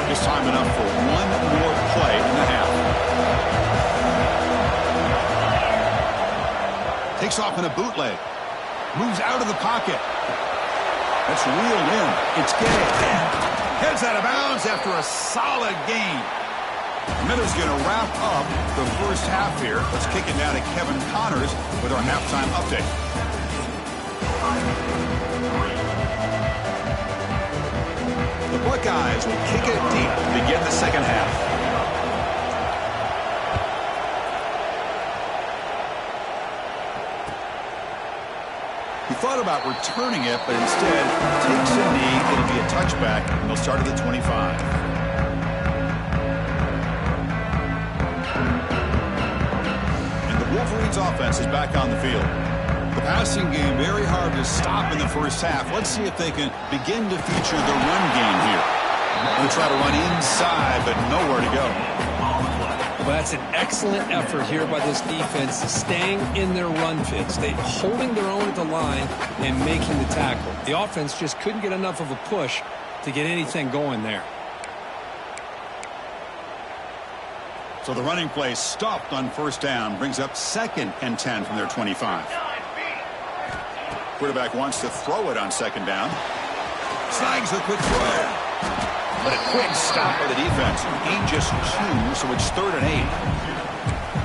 Just time enough for one more play in the half. Takes off in a bootleg. Moves out of the pocket. That's reeled in. It's Gay. Heads out of bounds after a solid gain. Miller's going to wrap up the first half here. Let's kick it down to Kevin Connors with our halftime update. The Buckeyes will kick it deep to begin the second half. He thought about returning it, but instead takes a knee. It'll be a touchback, and they'll start at the 25. And the Wolverines offense is back on the field. The passing game very hard to stop in the first half. Let's see if they can begin to feature the run game here. They'll try to run inside, but nowhere to go. Well, that's an excellent effort here by this defense, staying in their run fits. They holding their own at the line and making the tackle. The offense just couldn't get enough of a push to get anything going there. So the running play stopped on first down, brings up 2nd and 10 from their 25. Quarterback wants to throw it on 2nd down. Snags the quick throw. But a quick stop by the defense. Gain just 2, so it's 3rd and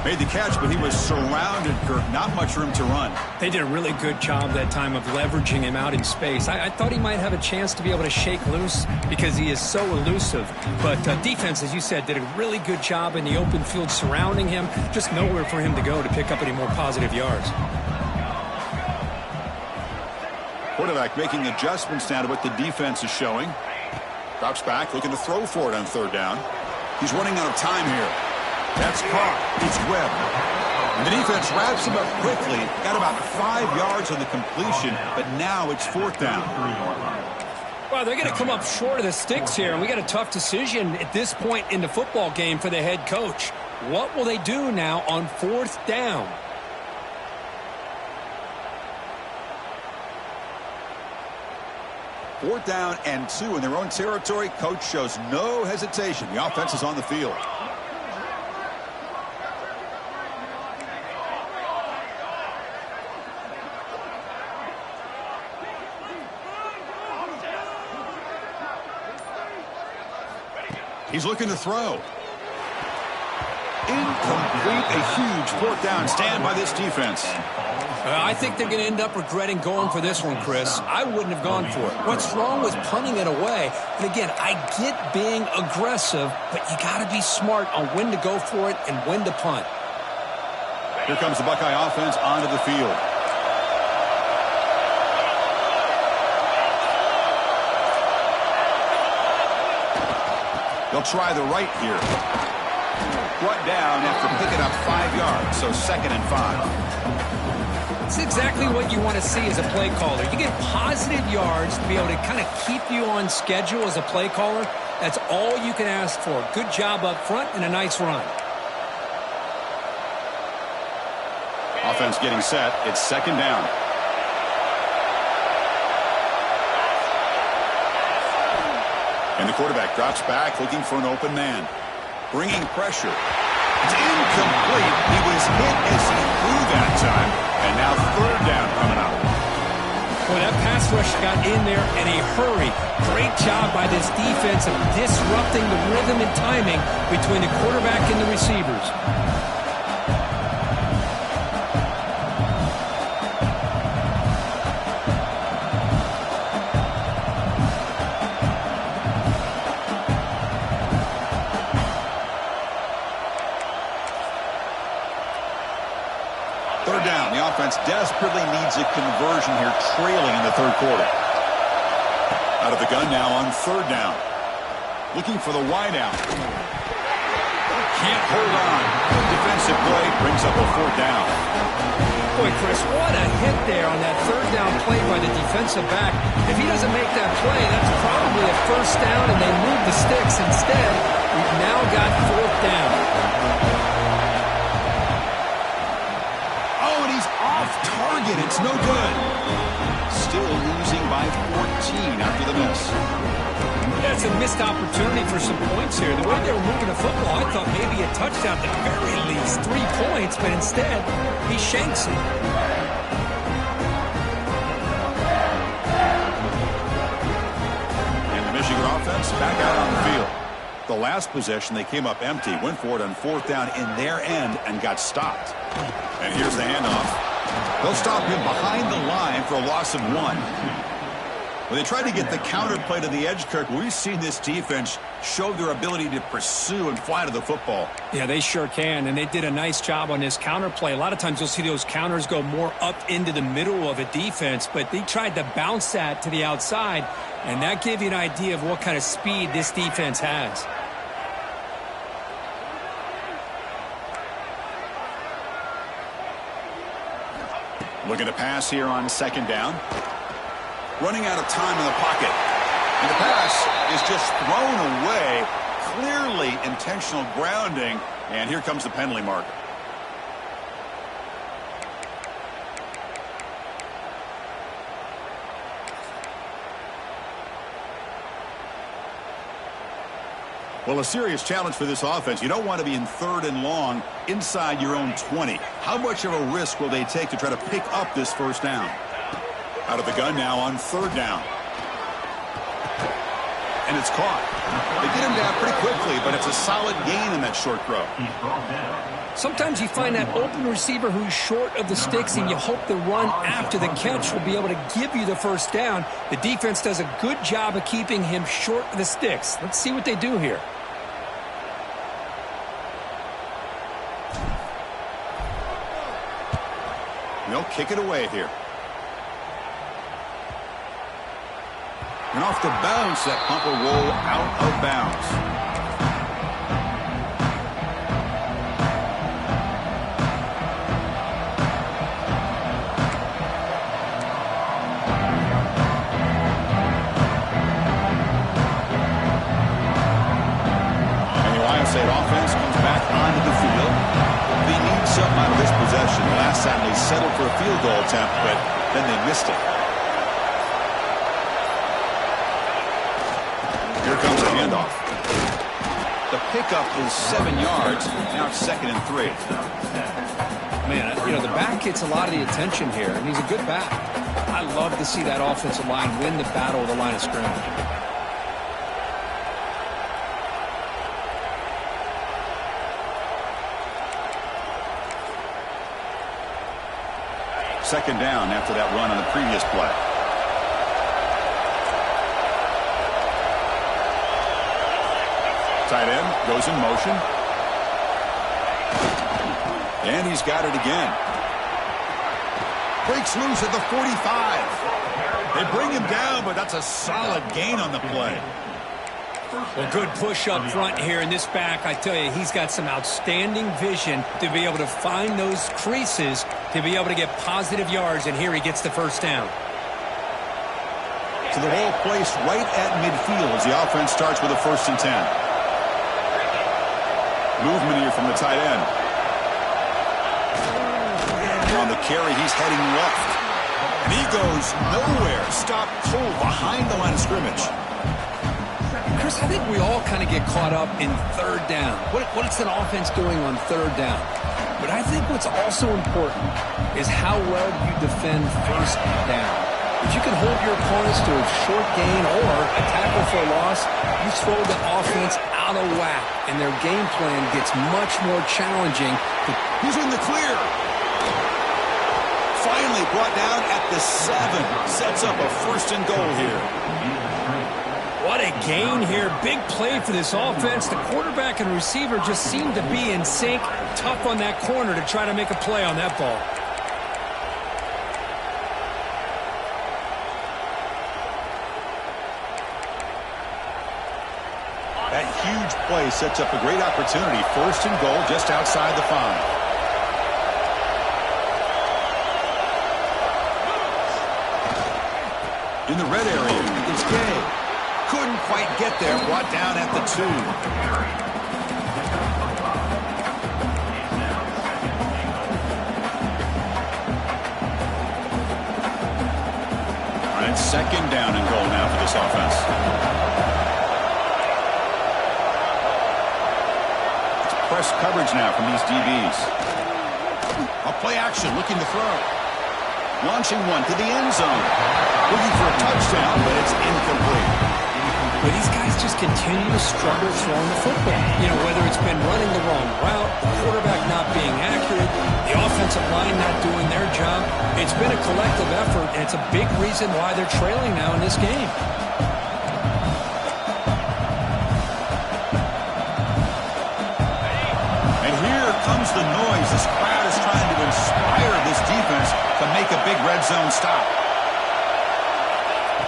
8. Made the catch, but he was surrounded, Kirk. Not much room to run. They did a really good job that time of leveraging him out in space. I thought he might have a chance to be able to shake loose because he is so elusive. But defense, as you said, did a really good job in the open field surrounding him. Just nowhere for him to go to pick up any more positive yards. Quarterback making adjustments now to what the defense is showing. Drops back, looking to throw for it on 3rd down. He's running out of time here. That's caught. It's Webb. And the defense wraps him up quickly. Got about 5 yards on the completion, but now it's 4th down. Well, they're going to come up short of the sticks here, and we got a tough decision at this point in the football game for the head coach. What will they do now on 4th down? Fourth down and 2 in their own territory. Coach shows no hesitation. The offense is on the field. He's looking to throw. Incomplete. A huge 4th down stand by this defense. I think they're going to end up regretting going for this one, Chris. I wouldn't have gone for it. What's wrong with punting it away? And again, I get being aggressive, but you got to be smart on when to go for it and when to punt. Here comes the Buckeye offense onto the field. They'll try the right here. Brought down after picking up 5 yards, so 2nd and 5. It's exactly what you want to see as a play caller. You get positive yards to be able to kind of keep you on schedule as a play caller. That's all you can ask for. Good job up front and a nice run. Offense getting set. It's 2nd down. And the quarterback drops back looking for an open man. Bringing pressure. It's incomplete. He was hit as he threw that time. And now 3rd down coming up. Well, that pass rush got in there in a hurry. Great job by this defense of disrupting the rhythm and timing between the quarterback and the receivers. Desperately needs a conversion here, trailing in the 3rd quarter. Out of the gun now on 3rd down. Looking for the wideout. Can't hold on. Defensive play brings up a 4th down. Boy, Chris, what a hit there on that 3rd down play by the defensive back. If he doesn't make that play, that's probably a 1st down, and they move the sticks. Instead, we've now got 4th down. Target, it's no good. Still losing by 14 after the miss. That's a missed opportunity for some points here. The way they were moving the football, I thought maybe a touchdown at the very least, 3 points, but instead, he shanks it. And the Michigan offense back out on the field. The last possession, they came up empty, went for it on 4th down in their end and got stopped. And here's the handoff. They'll stop him behind the line for a loss of 1. When they tried to get the counter play to the edge, Kirk, we've seen this defense show their ability to pursue and fly to the football. Yeah, they sure can, and they did a nice job on this counter play. A lot of times you'll see those counters go more up into the middle of a defense, but they tried to bounce that to the outside, and that gave you an idea of what kind of speed this defense has. Looking to pass here on 2nd down. Running out of time in the pocket. And the pass is just thrown away. clearly intentional grounding, and here comes the penalty marker. Well, a serious challenge for this offense. You don't want to be in 3rd and long inside your own 20. How much of a risk will they take to try to pick up this first down? Out of the gun now on 3rd down. And it's caught. They get him down pretty quickly, but it's a solid gain in that short throw. Sometimes you find that open receiver who's short of the sticks, and you hope the run after the catch will be able to give you the first down. The defense does a good job of keeping him short of the sticks. Let's see what they do here. They'll kick it away here. And off the bounce, that punt will roll out of bounds. And the Ohio State offense comes back onto the field. They need something out of this possession. Last time they settled for a field goal attempt, but then they missed it. Here comes a handoff. The pickup is 7 yards. Now it's 2nd and 3. Man, you know, the back gets a lot of the attention here, and he's a good back. I love to see that offensive line win the battle of the line of scrimmage. Second down after that run on the previous play. Tight end goes in motion. And he's got it again. Breaks loose at the 45. They bring him down, but that's a solid gain on the play. Well, good push up front here in this back. I tell you, he's got some outstanding vision to be able to find those creases to be able to get positive yards, and here he gets the first down. So the ball placed right at midfield as the offense starts with a 1st and 10. Movement here from the tight end. And on the carry, he's heading left. And he goes nowhere. Stopped cold behind the line of scrimmage. Chris, I think we all kind of get caught up in 3rd down. What's an offense doing on 3rd down? But I think what's also important is how well you defend 1st down. If you can hold your opponents to a short gain or a tackle for a loss, you throw the offense out of whack, and their game plan gets much more challenging. He's in the clear. Finally brought down at the 7. Sets up a 1st and goal here. What a gain here. Big play for this offense. The quarterback and receiver just seem to be in sync. Tough on that corner to try to make a play on that ball. That huge play sets up a great opportunity. 1st and goal just outside the 5. In the red area, it's Gay. Couldn't quite get there. Brought down at the 2. All right, 2nd down and goal now for this offense. It's press coverage now from these DBs. A play action, looking to throw. Launching one to the end zone. Looking for a touchdown, but it's incomplete. But these guys just continue to struggle throwing the football. You know, whether it's been running the wrong route, the quarterback not being accurate, the offensive line not doing their job. It's been a collective effort, and it's a big reason why they're trailing now in this game. And here comes the noise. This crowd is trying to inspire this defense to make a big red zone stop.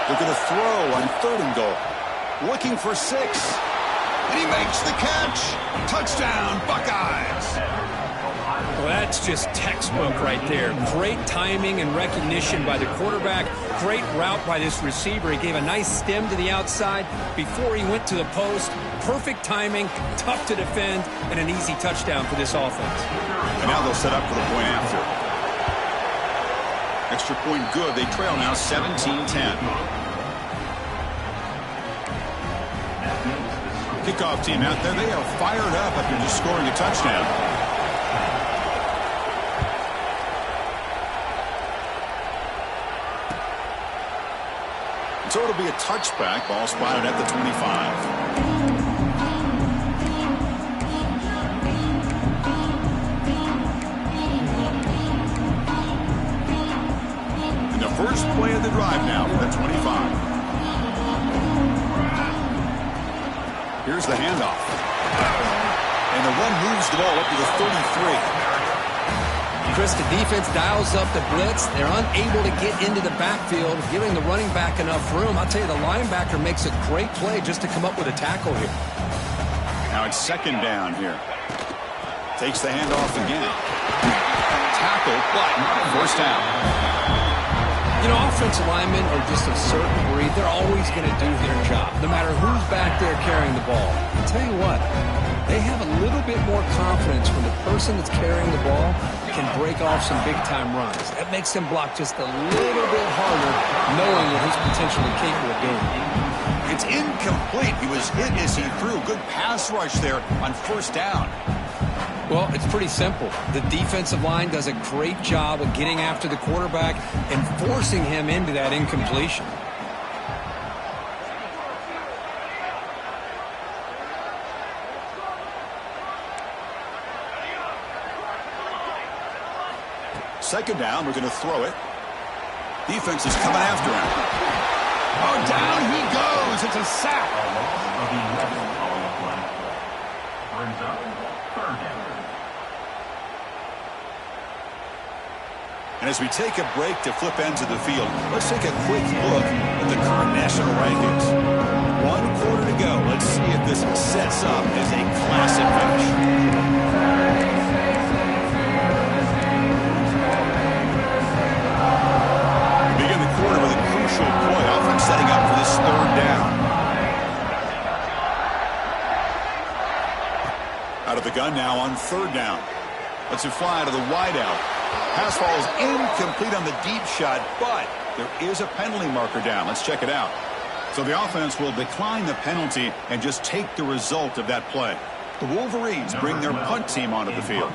They're going to throw on 3rd and goal. Looking for 6. And he makes the catch. Touchdown, Buckeyes. Well, that's just textbook right there. Great timing and recognition by the quarterback. Great route by this receiver. He gave a nice stem to the outside before he went to the post. Perfect timing, tough to defend, and an easy touchdown for this offense. And now they'll set up for the point after. Extra point good. They trail now 17-10. Kickoff team out there. They are fired up after just scoring a touchdown. So it'll be a touchback. Ball spotted at the 25. And the first play of the drive now for the 25. Here's the handoff. And the run moves the ball up to the 33. Chris, the defense dials up the blitz. They're unable to get into the backfield, giving the running back enough room. I'll tell you, the linebacker makes a great play just to come up with a tackle here. Now it's second down here. Takes the handoff again. Tackle, but first down. You know, offensive linemen are just a certain breed. They're always going to do their job, no matter who's back there carrying the ball. I'll tell you what, they have a little bit more confidence when the person that's carrying the ball can break off some big-time runs. That makes them block just a little bit harder, knowing what he's potentially capable of doing. It's incomplete. He was hit as he threw. Good pass rush there on first down. Well, it's pretty simple. The defensive line does a great job of getting after the quarterback and forcing him into that incompletion. Second down, we're going to throw it. Defense is coming after him. Oh, down he goes. It's a sack. Brings up third down. And as we take a break to flip ends of the field, let's take a quick look at the current national rankings. 1 quarter to go. Let's see if this sets up as a classic finish. Quarter with a crucial play. Offense setting up for this third down. Out of the gun now on third down. Lets it fly to the wideout. Pass falls incomplete on the deep shot, but there is a penalty marker down. Let's check it out. So the offense will decline the penalty and just take the result of that play. The Wolverines bring their punt team onto the field.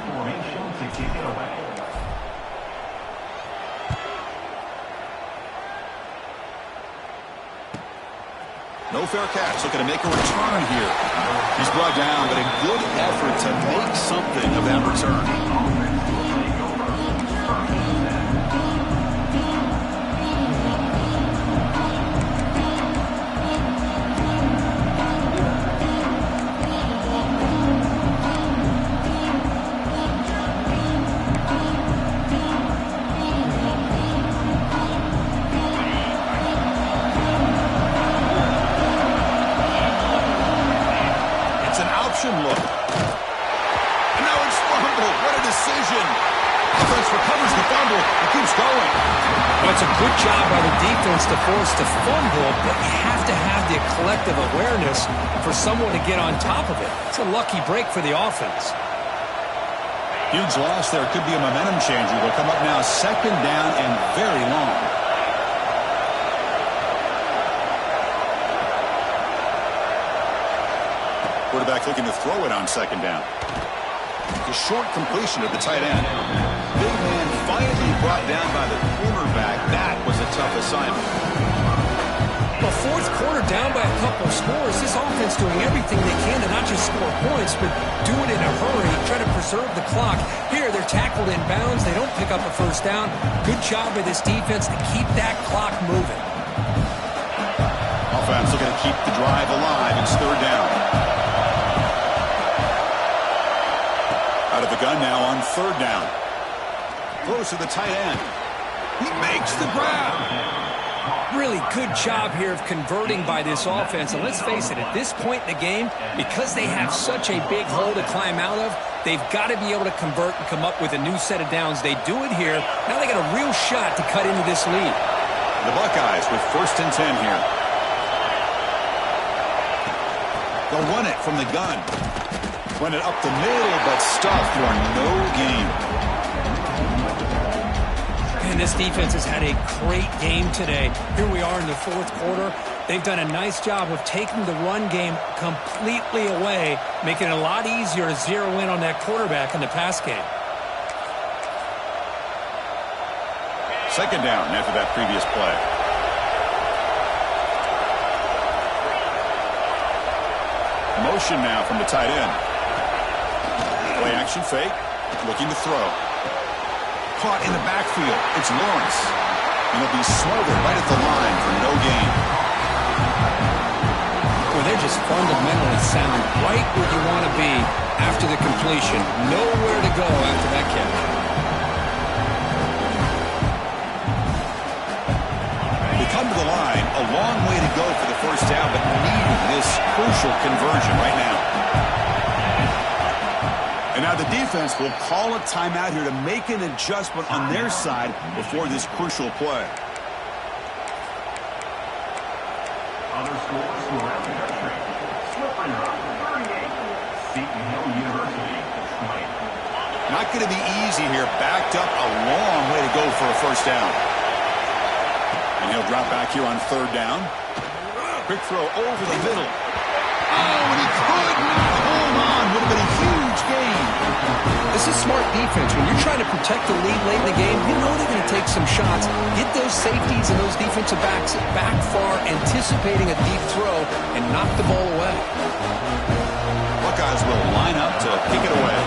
No fair catch. Looking to make a return here. He's brought down, but a good effort to make something of that return. Look. And now it's fumbled. What a decision. Offense recovers the fumble and keeps going. Well, it's a good job by the defense to force the fumble, but you have to have the collective awareness for someone to get on top of it. It's a lucky break for the offense. Huge loss there. Could be a momentum changer. They'll come up now second down and very long. Quarterback looking to throw it on second down. The short completion of the tight end. Big man finally brought down by the cornerback. That was a tough assignment. Well, fourth quarter down by a couple of scores. This offense doing everything they can to not just score points, but do it in a hurry, try to preserve the clock. Here, they're tackled in bounds. They don't pick up a first down. Good job by this defense to keep that clock moving. Offense looking to keep the drive alive. It's third down. Out of the gun now on third down. Throws to the tight end. He makes the grab. Really good job here of converting by this offense. And let's face it, at this point in the game, because they have such a big hole to climb out of, They've got to be able to convert and come up with a new set of downs. They do it here. Now they got a real shot to cut into this lead. The Buckeyes with 1st and 10 here. They'll run it from the gun. Run it up the middle, but stuffed for no gain. And this defense has had a great game today. Here we are in the 4th quarter. They've done a nice job of taking the run game completely away, making it a lot easier to zero in on that quarterback in the pass game. 2nd down after that previous play. Motion now from the tight end. Play action fake. Looking to throw. Caught in the backfield. It's Lawrence. And he'll be smothered right at the line for no gain. Well, they're just fundamentally sound. Right where you want to be after the completion. Nowhere to go after that catch. They come to the line. A long way to go for the 1st down, but needing this crucial conversion right now. And now the defense will call a timeout here to make an adjustment on their side before this crucial play. Other scores from around the country. Slippery Rock, 38. Seton Hill University, 20. Not going to be easy here. Backed up a long way to go for a 1st down. And he'll drop back here on 3rd down. Quick throw over the middle. Oh, and he could not hold on. Would have been a huge gain. This is smart defense. When you're trying to protect the lead late in the game, you know they're going to take some shots. Get those safeties and those defensive backs back far, anticipating a deep throw, and knock the ball away. Buckeyes will line up to kick it away.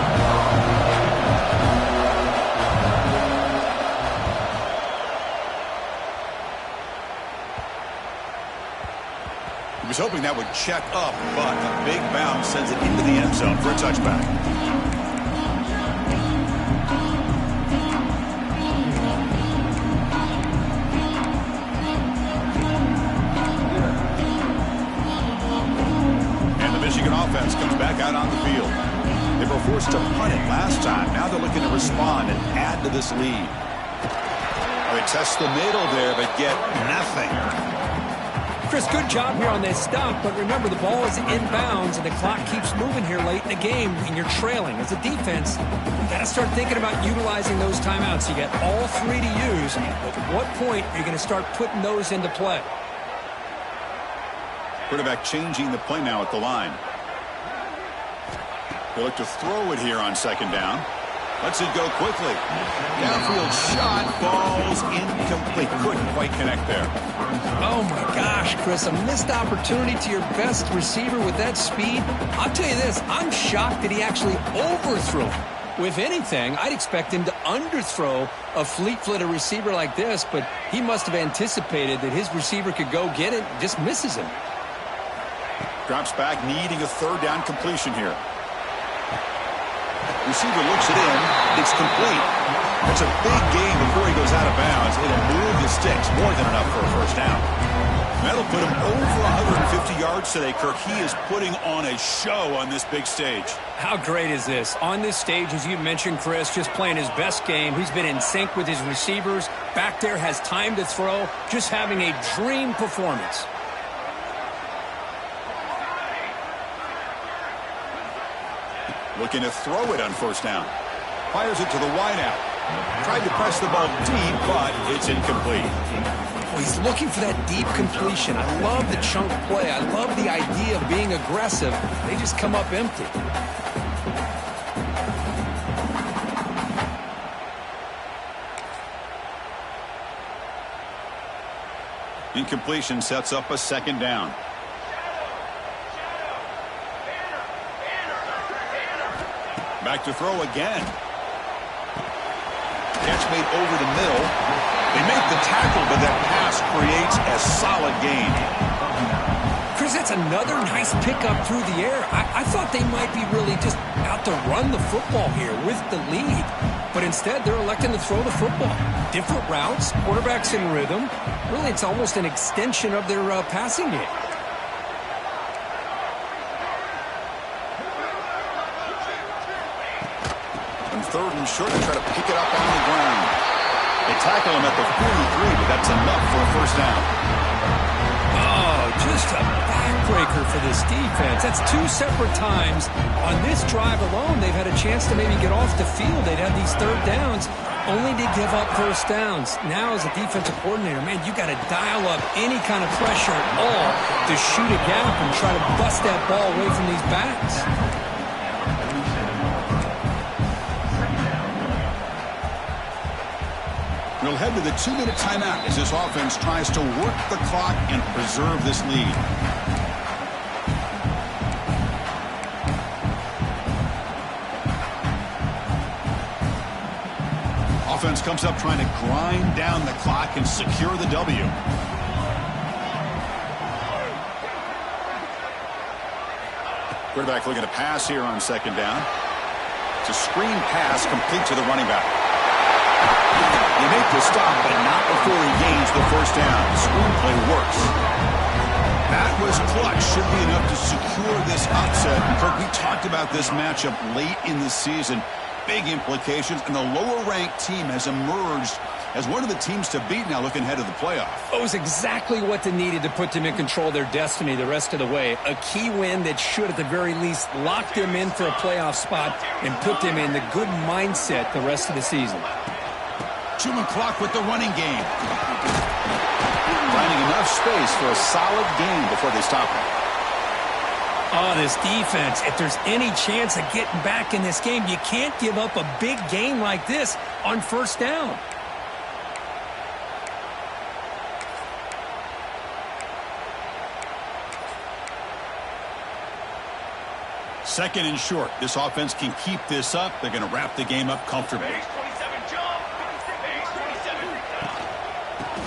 He was hoping that would check up, but a big bounce sends it into the end zone for a touchback. And the Michigan offense comes back out on the field. They were forced to punt it last time. Now they're looking to respond and add to this lead. They test the middle there, but get nothing. Chris, good job here on this stop, but remember the ball is inbounds and the clock keeps moving here late in the game and you're trailing. As a defense, you got to start thinking about utilizing those timeouts. You got all 3 to use, but at what point are you going to start putting those into play? Quarterback changing the play now at the line. They look to throw it here on 2nd down. Lets it go quickly. Downfield shot falls incomplete. Couldn't quite connect there. Oh my gosh, Chris, a missed opportunity to your best receiver with that speed. I'll tell you this, I'm shocked that he actually overthrew him. If anything, I'd expect him to underthrow a fleet-footed receiver like this, but he must have anticipated that his receiver could go get it, just misses him. Drops back, needing a 3rd down completion here. Receiver looks it in. It's complete. It's a big gain before he goes out of bounds. It'll move the sticks. More than enough for a 1st down. That'll put him over 150 yards today, Kirk. He is putting on a show on this big stage. How great is this? On this stage, as you mentioned, Chris, just playing his best game. He's been in sync with his receivers. Back there, has time to throw. Just having a dream performance. Looking to throw it on 1st down. Fires it to the wideout. Tried to press the ball deep, but it's incomplete. Oh, he's looking for that deep completion. I love the chunk play. I love the idea of being aggressive. They just come up empty. Incompletion sets up a 2nd down. Back to throw again. Catch made over the middle. They make the tackle, but that pass creates a solid gain. Chris, that's another nice pickup through the air. I thought they might be really just out to run the football here with the lead. But instead, they're electing to throw the football. Different routes, quarterbacks in rhythm. Really, it's almost an extension of their passing game. third and short and try to pick it up on the ground. They tackle him at the 43, but that's enough for a first down. Oh, just a backbreaker for this defense. That's two separate times. On this drive alone, they've had a chance to maybe get off the field. They'd have these third downs, only to give up first downs. Now, as a defensive coordinator, man, you got to dial up any kind of pressure at all to shoot a gap and try to bust that ball away from these backs. We'll head to the 2-minute timeout as this offense tries to work the clock and preserve this lead. Offense comes up trying to grind down the clock and secure the W. Quarterback looking to pass here on second down. It's a screen pass complete to the running back. They make the stop, but not before he gains the first down. The screenplay works. That was clutch. Should be enough to secure this upset. And Kirk, we talked about this matchup late in the season. Big implications, and the lower-ranked team has emerged as one of the teams to beat now looking ahead of the playoff. It was exactly what they needed to put them in control of their destiny the rest of the way. A key win that should, at the very least, lock them in for a playoff spot and put them in the good mindset the rest of the season. Chewing clock with the running game. Finding enough space for a solid gain before they stop him. Oh, this defense, if there's any chance of getting back in this game, you can't give up a big gain like this on first down. Second and short. This offense can keep this up. They're going to wrap the game up comfortably.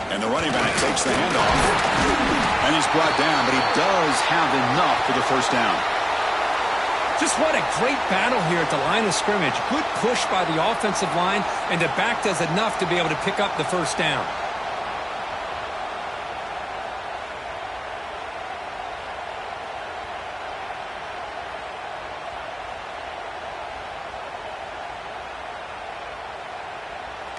And the running back takes the handoff. And he's brought down, but he does have enough for the first down. Just what a great battle here at the line of scrimmage. Good push by the offensive line, and the back does enough to be able to pick up the first down.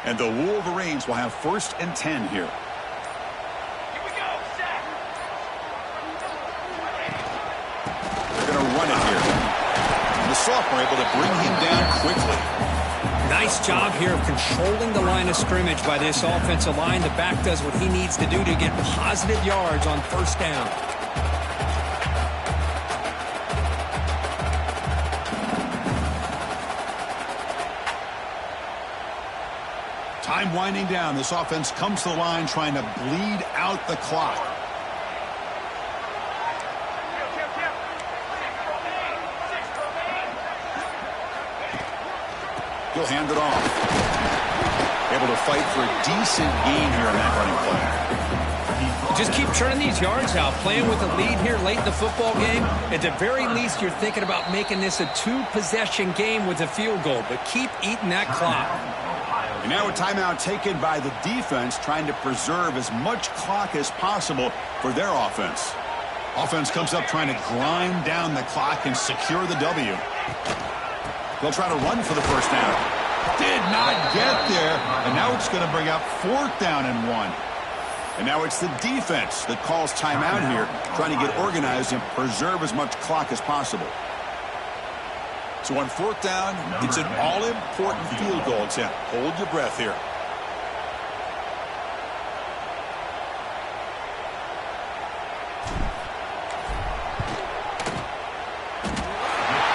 And the Wolverines will have 1st and 10 here. Here we go, Zach. They're going to run it here. And the sophomore able to bring him down quickly. Nice job here of controlling the line of scrimmage by this offensive line. The back does what he needs to do to get positive yards on first down. Time winding down. This offense comes to the line trying to bleed out the clock. He'll hand it off. Able to fight for a decent gain here in that running play. Just keep churning these yards out. Playing with a lead here late in the football game. At the very least, you're thinking about making this a 2-possession game with a field goal. But keep eating that clock. And now a timeout taken by the defense trying to preserve as much clock as possible for their offense. Offense comes up trying to grind down the clock and secure the W. They'll try to run for the first down. Did not get there, and now it's going to bring up 4th down and 1. And now it's the defense that calls timeout here, trying to get organized and preserve as much clock as possible. So on 4th down, it's an all-important field goal attempt. Hold your breath here.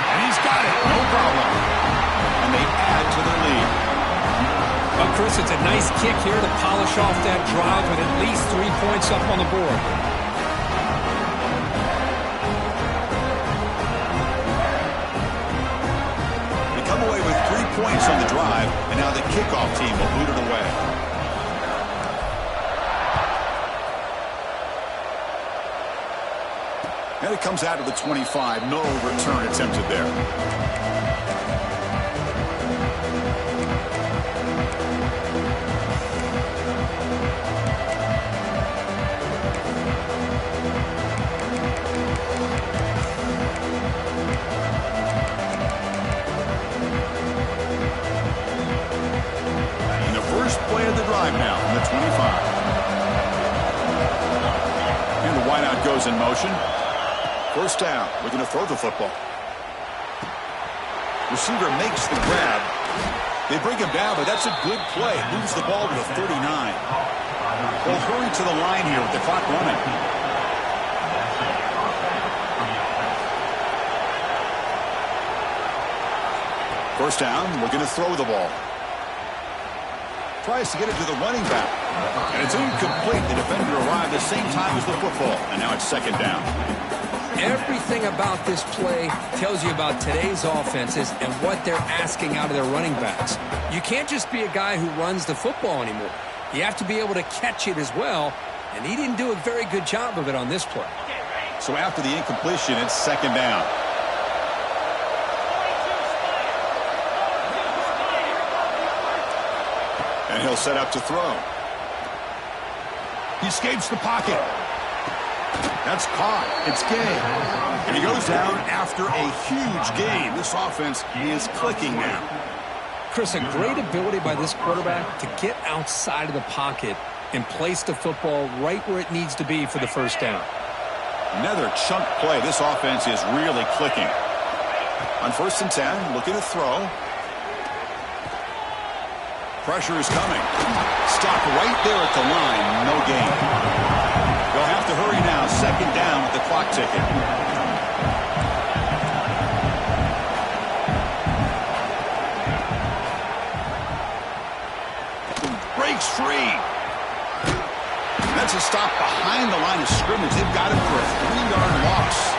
And he's got it, no problem. And they add to their lead. Well, Chris, it's a nice kick here to polish off that drive with at least 3 points up on the board. Away with 3 points on the drive, and now the kickoff team will boot it away. And it comes out to the 25. No return attempted there. is in motion. First down. We're going to throw the football. Receiver makes the grab. They bring him down, but that's a good play. Moves the ball to the 39. They'll hurry to the line here with the clock running. First down, we're going to throw the ball. Tries to get it to the running back. And it's incomplete. The defender arrived the same time as the football. And now it's second down. Everything about this play tells you about today's offenses and what they're asking out of their running backs. You can't just be a guy who runs the football anymore. You have to be able to catch it as well, and he didn't do a very good job of it on this play. So after the incompletion, it's second down. And he'll set up to throw. He escapes the pocket. That's caught. It's game. And he goes down after a huge gain. This offense is clicking now. Chris, a great ability by this quarterback to get outside of the pocket and place the football right where it needs to be for the first down. Another chunk play. This offense is really clicking. On 1st and 10, looking to throw. Pressure is coming. Stop right there at the line. No gain. They'll have to hurry now. Second down with the clock ticking. Breaks free. That's a stop behind the line of scrimmage. They've got him for a 3-yard loss.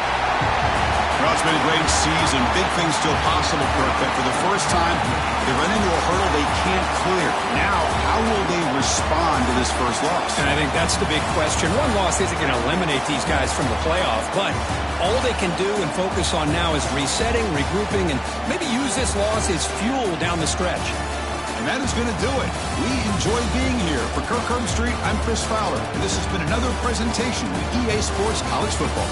Well, it's been a great season. Big things still possible, Kirk, but for the first time, they run into a hurdle they can't clear. Now, how will they respond to this first loss? And I think that's the big question. One loss isn't going to eliminate these guys from the playoff, but all they can do and focus on now is resetting, regrouping, and maybe use this loss as fuel down the stretch. And that is going to do it. We enjoy being here. For Kirk Herbstreit, I'm Chris Fowler, and this has been another presentation of EA Sports College Football.